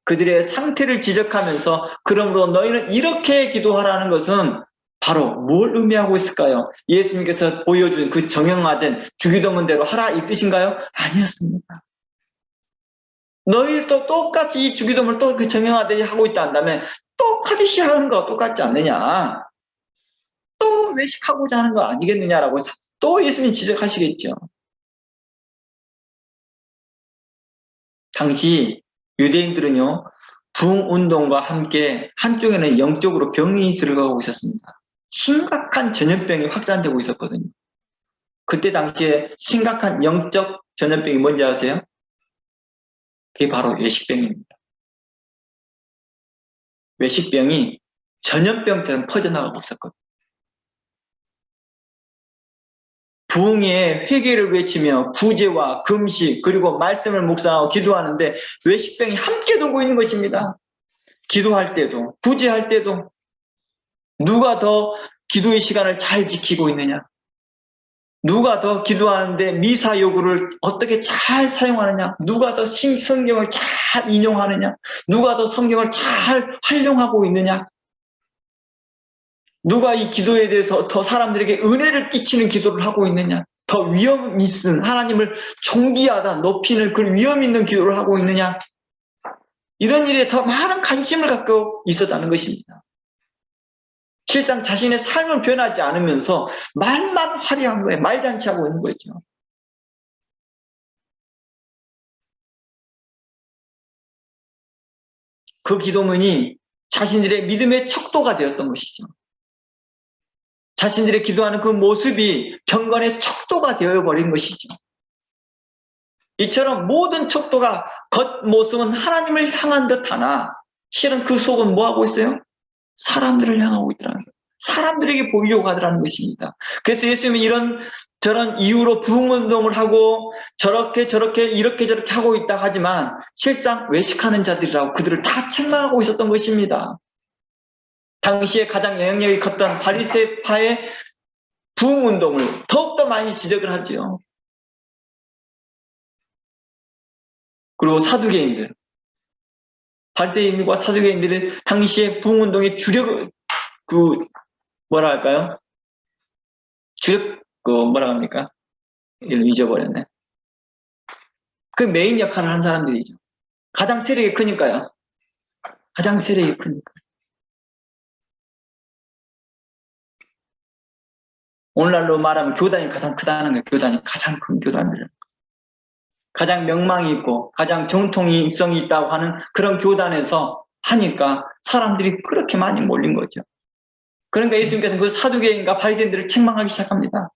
그들의 상태를 지적하면서 그러므로 너희는 이렇게 기도하라는 것은 바로 뭘 의미하고 있을까요? 예수님께서 보여준 그 정형화된 주기도문대로 하라 이 뜻인가요? 아니었습니다. 너희도 똑같이 이 주기도문을 또 그 정형화되게 하고 있다 한다면 또 카디시 하는 거 똑같지 않느냐? 또 외식하고자 하는 거 아니겠느냐라고 또 예수님 지적하시겠죠. 당시 유대인들은요, 부흥운동과 함께 한쪽에는 영적으로 병이 들어가고 있었습니다. 심각한 전염병이 확산되고 있었거든요. 그때 당시에 심각한 영적 전염병이 뭔지 아세요? 그게 바로 외식병입니다. 외식병이 전염병처럼 퍼져나가고 있었거든요. 부흥의 회개를 외치며 구제와 금식 그리고 말씀을 묵상하고 기도하는데 외식병이 함께 돌고 있는 것입니다. 기도할 때도 구제할 때도 누가 더 기도의 시간을 잘 지키고 있느냐, 누가 더 기도하는데 미사 요구를 어떻게 잘 사용하느냐, 누가 더 성경을 잘 인용하느냐, 누가 더 성경을 잘 활용하고 있느냐, 누가 이 기도에 대해서 더 사람들에게 은혜를 끼치는 기도를 하고 있느냐, 더 위험 있은 하나님을 존귀하다 높이는 그 위험 있는 기도를 하고 있느냐? 이런 일에 더 많은 관심을 갖고 있었다는 것입니다. 실상 자신의 삶은 변하지 않으면서 말만 화려한 거예요. 말잔치하고 있는 거죠. 그 기도문이 자신들의 믿음의 척도가 되었던 것이죠. 자신들의 기도하는 그 모습이 경건의 척도가 되어버린 것이죠. 이처럼 모든 척도가 겉모습은 하나님을 향한 듯하나 실은 그 속은 뭐하고 있어요? 사람들을 향하고 있더라는 거예요. 사람들에게 보이려고 하더라는 것입니다. 그래서 예수님이 저런 이유로 부흥운동을 하고 저렇게 이렇게 저렇게 하고 있다 하지만 실상 외식하는 자들이라고 그들을 다 책망하고 있었던 것입니다. 당시에 가장 영향력이 컸던 바리새파의 부흥운동을 더욱더 많이 지적을 하죠. 그리고 사두개인들, 바리새인과 사두개인들은 당시에 부흥운동의 주력 뭐라 할까요? 주력 뭐라 합니까? 이걸 잊어버렸네. 그 메인 역할을 한 사람들이죠. 가장 세력이 크니까요. 가장 세력이 크니까. 오늘날로 말하면 교단이 가장 크다는 거예요. 교단이 가장 큰 교단들. 가장 명망이 있고 가장 정통성이 있다고 하는 그런 교단에서 하니까 사람들이 그렇게 많이 몰린 거죠. 그러니까 예수님께서는 그 사두개인과 바리새인들을 책망하기 시작합니다.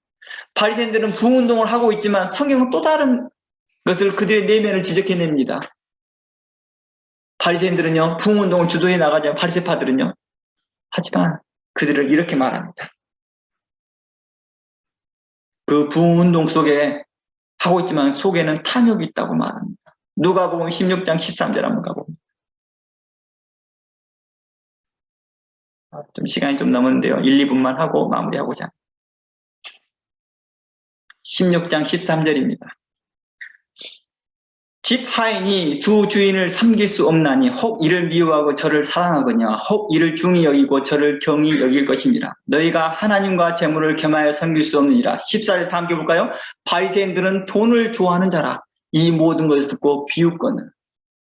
바리새인들은 부흥운동을 하고 있지만 성경은 또 다른 것을 그들의 내면을 지적해냅니다. 바리새인들은요, 부흥운동을 주도해 나가자 바리새파들은요, 하지만 그들을 이렇게 말합니다. 그 부흥운동 속에 하고 있지만 속에는 탐욕이 있다고 말합니다. 누가복음 16장 13절 한번 가봅니다. 좀 시간이 좀 넘었는데요. 1, 2분만 하고 마무리하고자. 16장 13절입니다. 집 하인이 두 주인을 섬길 수 없나니 혹 이를 미워하고 저를 사랑하거냐 혹 이를 중히 여기고 저를 경히 여길 것입니다. 너희가 하나님과 재물을 겸하여 섬길 수 없느니라. 14절 다음 게 볼까요? 바리새인들은 돈을 좋아하는 자라. 이 모든 것을 듣고 비웃거늘.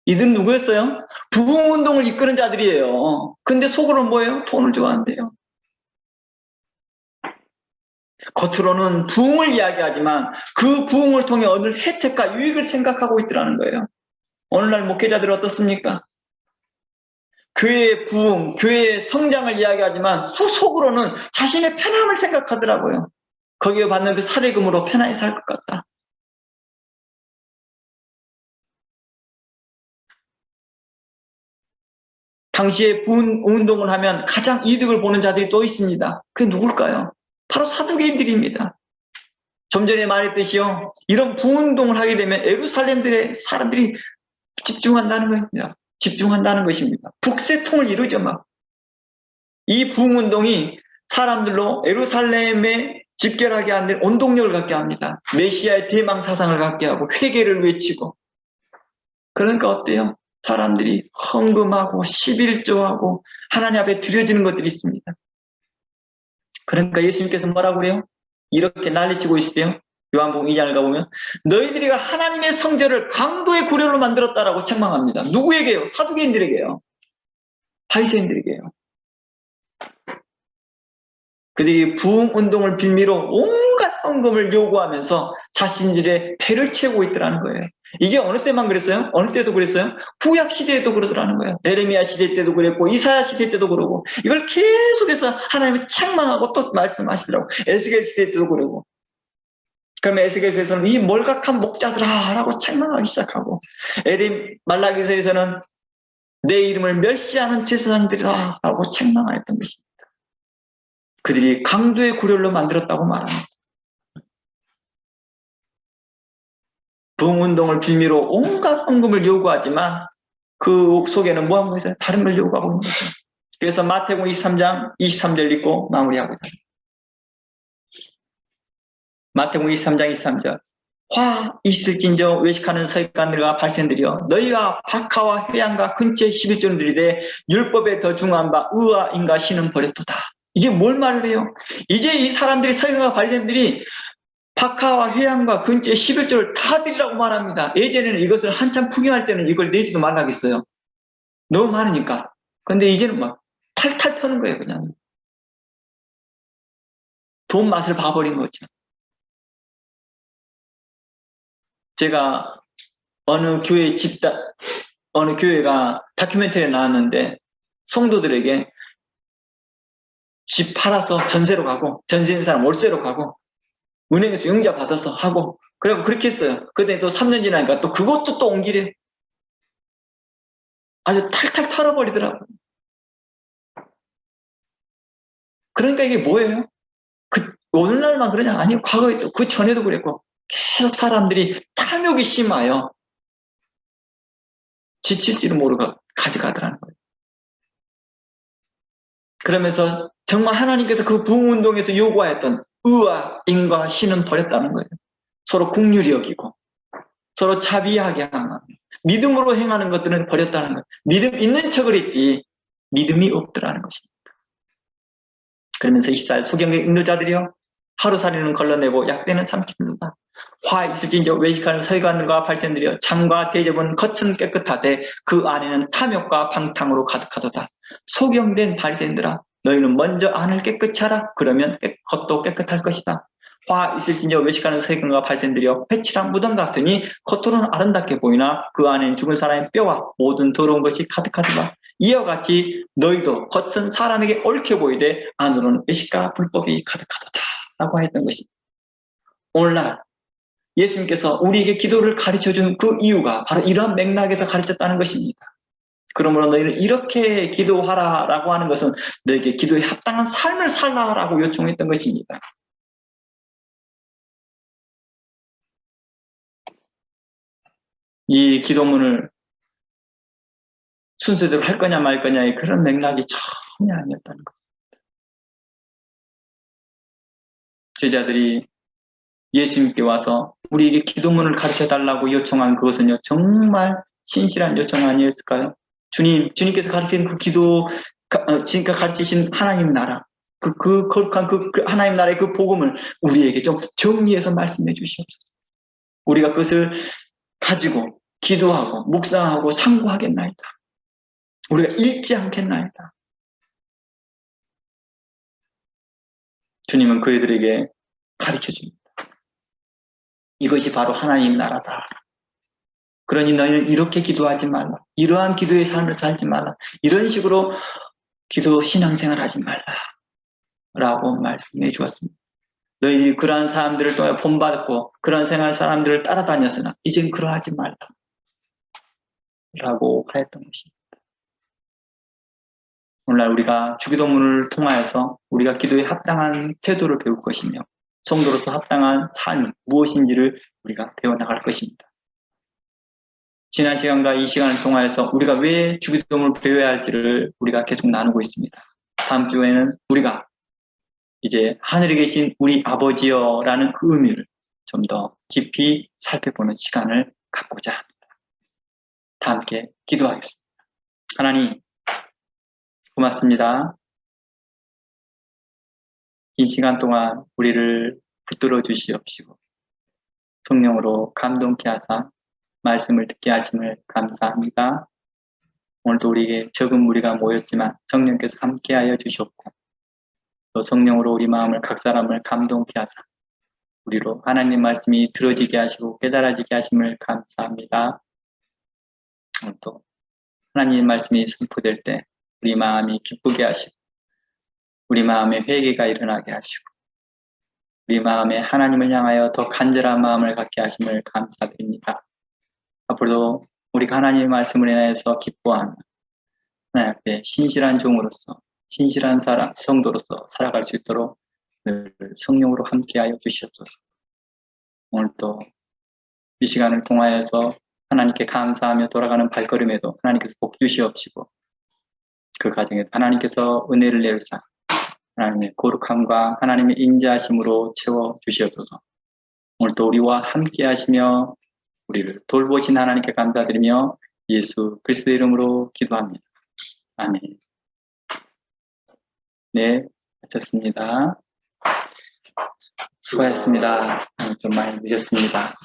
이들은 누구였어요? 부흥운동을 이끄는 자들이에요. 근데 속으로는 뭐예요? 돈을 좋아한대요. 겉으로는 부흥을 이야기하지만 그 부흥을 통해 얻을 혜택과 유익을 생각하고 있더라는 거예요. 오늘날 목회자들은 어떻습니까? 교회의 부흥, 교회의 성장을 이야기하지만 속으로는 자신의 편함을 생각하더라고요. 거기에 받는 그 사례금으로 편하게 살 것 같다. 당시에 부흥운동을 하면 가장 이득을 보는 자들이 또 있습니다. 그게 누굴까요? 바로 사두개인들입니다. 좀 전에 말했듯이요. 이런 부흥운동을 하게 되면 예루살렘들의 사람들이 집중한다는 겁니다. 집중한다는 것입니다. 북새통을 이루죠, 막. 이 부흥운동이 사람들로 예루살렘에 집결하게 하는 원동력을 갖게 합니다. 메시아의 대망 사상을 갖게 하고 회개를 외치고. 그러니까 어때요? 사람들이 헌금하고 11조하고 하나님 앞에 드려지는 것들이 있습니다. 그러니까 예수님께서 뭐라고 그래요? 이렇게 난리치고 있을 요한복음 2장을 가보면 너희들이 하나님의 성전을 강도의 구렬로 만들었다라고 책망합니다. 누구에게요? 사두개인들에게요. 바리새인들에게요. 그들이 부흥운동을 빌미로 온갖 헌금을 요구하면서 자신들의 배를 채우고 있더라는 거예요. 이게 어느 때만 그랬어요? 어느 때도 그랬어요? 구약 시대에도 그러더라는 거예요. 에레미야 시대 때도 그랬고 이사야 시대 때도 그러고 이걸 계속해서 하나님을 책망하고 또 말씀하시더라고. 에스겔 시대 때도 그러고. 그러면 에스겔서에서는 이 몰각한 목자들아 라고 책망하기 시작하고 말라기서에서는 내 이름을 멸시하는 제사장들이라 라고 책망하였던 것입니다. 그들이 강도의 구렬로 만들었다고 말합니다. 부흥운동을 빌미로 온갖 헌금을 요구하지만 그 속에는 뭐하고 있어요? 다른 걸 요구하고 있는 거죠. 그래서 마태복음 23장 23절 읽고 마무리하고자 합니다. 마태복음 23장 23절 화 있을진저 외식하는 서기관들과 바리새인들이여 너희가 박하와 회양과 근처에 11조를 들이되 율법에 더 중요한 바 의와 인과 신은 버렸도다. 이게 뭘 말을 해요? 이제 이 사람들이 서기관과 바리새인들이 박하와 회양과 근처의 11조를 다 드리라고 말합니다. 예전에는 이것을 한참 풍요할 때는 이걸 내지도 말라겠어요. 너무 많으니까. 근데 이제는 막 탈탈 터는 거예요, 그냥. 돈 맛을 봐버린 거죠. 제가 어느 교회가 다큐멘터리에 나왔는데 성도들에게 집 팔아서 전세로 가고, 전세 있는 사람 월세로 가고, 은행에서 융자 받아서 하고, 그리고 그렇게 했어요. 근데 또 3년 지나니까 또 그것도 또 옮기래. 아주 탈탈 털어버리더라고요. 그러니까 이게 뭐예요? 오늘날만 그러냐? 아니, 과거에 또 그 전에도 그랬고, 계속 사람들이 탐욕이 심하여 지칠지도 모르고 가져가더라는 거예요. 그러면서 정말 하나님께서 그 부흥운동에서 요구하였던 의와 인과 신은 버렸다는 거예요. 서로 긍휼히 여기고 서로 자비하게 하는, 믿음으로 행하는 것들은 버렸다는 거예요. 믿음 있는 척을 했지 믿음이 없더라는 것입니다. 그러면서 24일 소경의 인도자들이요, 하루살이는 걸러내고 약대는 삼킵니다. 화 있을진저 외식하는 서기관과 발생들이여, 창과 대접은 겉은 깨끗하되 그 안에는 탐욕과 방탕으로 가득하도다. 소경된 바리새인들아, 너희는 먼저 안을 깨끗이 하라. 그러면 겉도 깨끗할 것이다. 화 있을진저 외식하는 서기관과 발생들이여, 회칠한 무덤 같으니 겉으로는 아름답게 보이나 그 안에는 죽은 사람의 뼈와 모든 더러운 것이 가득하도다. 이와 같이 너희도 겉은 사람에게 옳게 보이되 안으로는 외식과 불법이 가득하도다 라고 했던 것입니다. 오늘날 예수님께서 우리에게 기도를 가르쳐준 그 이유가 바로 이러한 맥락에서 가르쳤다는 것입니다. 그러므로 너희는 이렇게 기도하라라고 하는 것은 너에게 기도에 합당한 삶을 살라라고 요청했던 것입니다. 이 기도문을 순서대로 할 거냐 말 거냐의 그런 맥락이 전혀 아니었다는 것입니다. 제자들이 예수님께 와서 우리에게 기도문을 가르쳐달라고 요청한 그것은요, 정말 신실한 요청 아니었을까요? 주님께서 가르친 그 기도, 지금까지 가르치신 하나님 나라, 그 거룩한 그 하나님 나라의 그 복음을 우리에게 좀 정리해서 말씀해 주시옵소서. 우리가 그것을 가지고 기도하고 묵상하고 상고하겠나이다. 우리가 읽지 않겠나이다. 주님은 그들에게 가르쳐 줍니다. 이것이 바로 하나님 나라다. 그러니 너희는 이렇게 기도하지 말라. 이러한 기도의 삶을 살지 말라. 이런 식으로 기도 신앙생활 하지 말라. 라고 말씀해 주었습니다. 너희들이 그러한 사람들을 통해 본받고 그러한 생활 사람들을 따라다녔으나 이젠 그러하지 말라. 라고 하였던 것입니다. 오늘날 우리가 주기도문을 통하여서 우리가 기도에 합당한 태도를 배울 것이며 성도로서 합당한 삶이 무엇인지를 우리가 배워나갈 것입니다. 지난 시간과 이 시간을 통하여서 우리가 왜 주기도문을 배워야 할지를 우리가 계속 나누고 있습니다. 다음 주에는 우리가 이제 하늘에 계신 우리 아버지여라는 그 의미를 좀 더 깊이 살펴보는 시간을 갖고자 합니다. 다 함께 기도하겠습니다. 하나님, 고맙습니다. 이 시간 동안 우리를 붙들어 주시옵시고 성령으로 감동케 하사 말씀을 듣게 하심을 감사합니다. 오늘도 우리에게 적은 무리가 모였지만 성령께서 함께하여 주셨고 또 성령으로 우리 마음을 각 사람을 감동케 하사 우리로 하나님 말씀이 들어지게 하시고 깨달아지게 하심을 감사합니다. 또 하나님 말씀이 선포될 때 우리 마음이 기쁘게 하시고 우리 마음에 회개가 일어나게 하시고 우리 마음에 하나님을 향하여 더 간절한 마음을 갖게 하심을 감사드립니다. 앞으로도 우리가 하나님의 말씀을 인하여서 기뻐하는 하나님 앞에 신실한 종으로서 신실한 사람, 성도로서 살아갈 수 있도록 늘 성령으로 함께하여 주시옵소서. 오늘 또 이 시간을 통하여서 하나님께 감사하며 돌아가는 발걸음에도 하나님께서 복 주시옵시고 그 과정에 하나님께서 은혜를 내리사 하나님의 거룩함과 하나님의 인자하심으로 채워 주시옵소서. 오늘 또 우리와 함께 하시며 우리를 돌보신 하나님께 감사드리며 예수 그리스도의 이름으로 기도합니다. 아멘. 네, 마쳤습니다. 수고하셨습니다. 좀 많이 늦었습니다.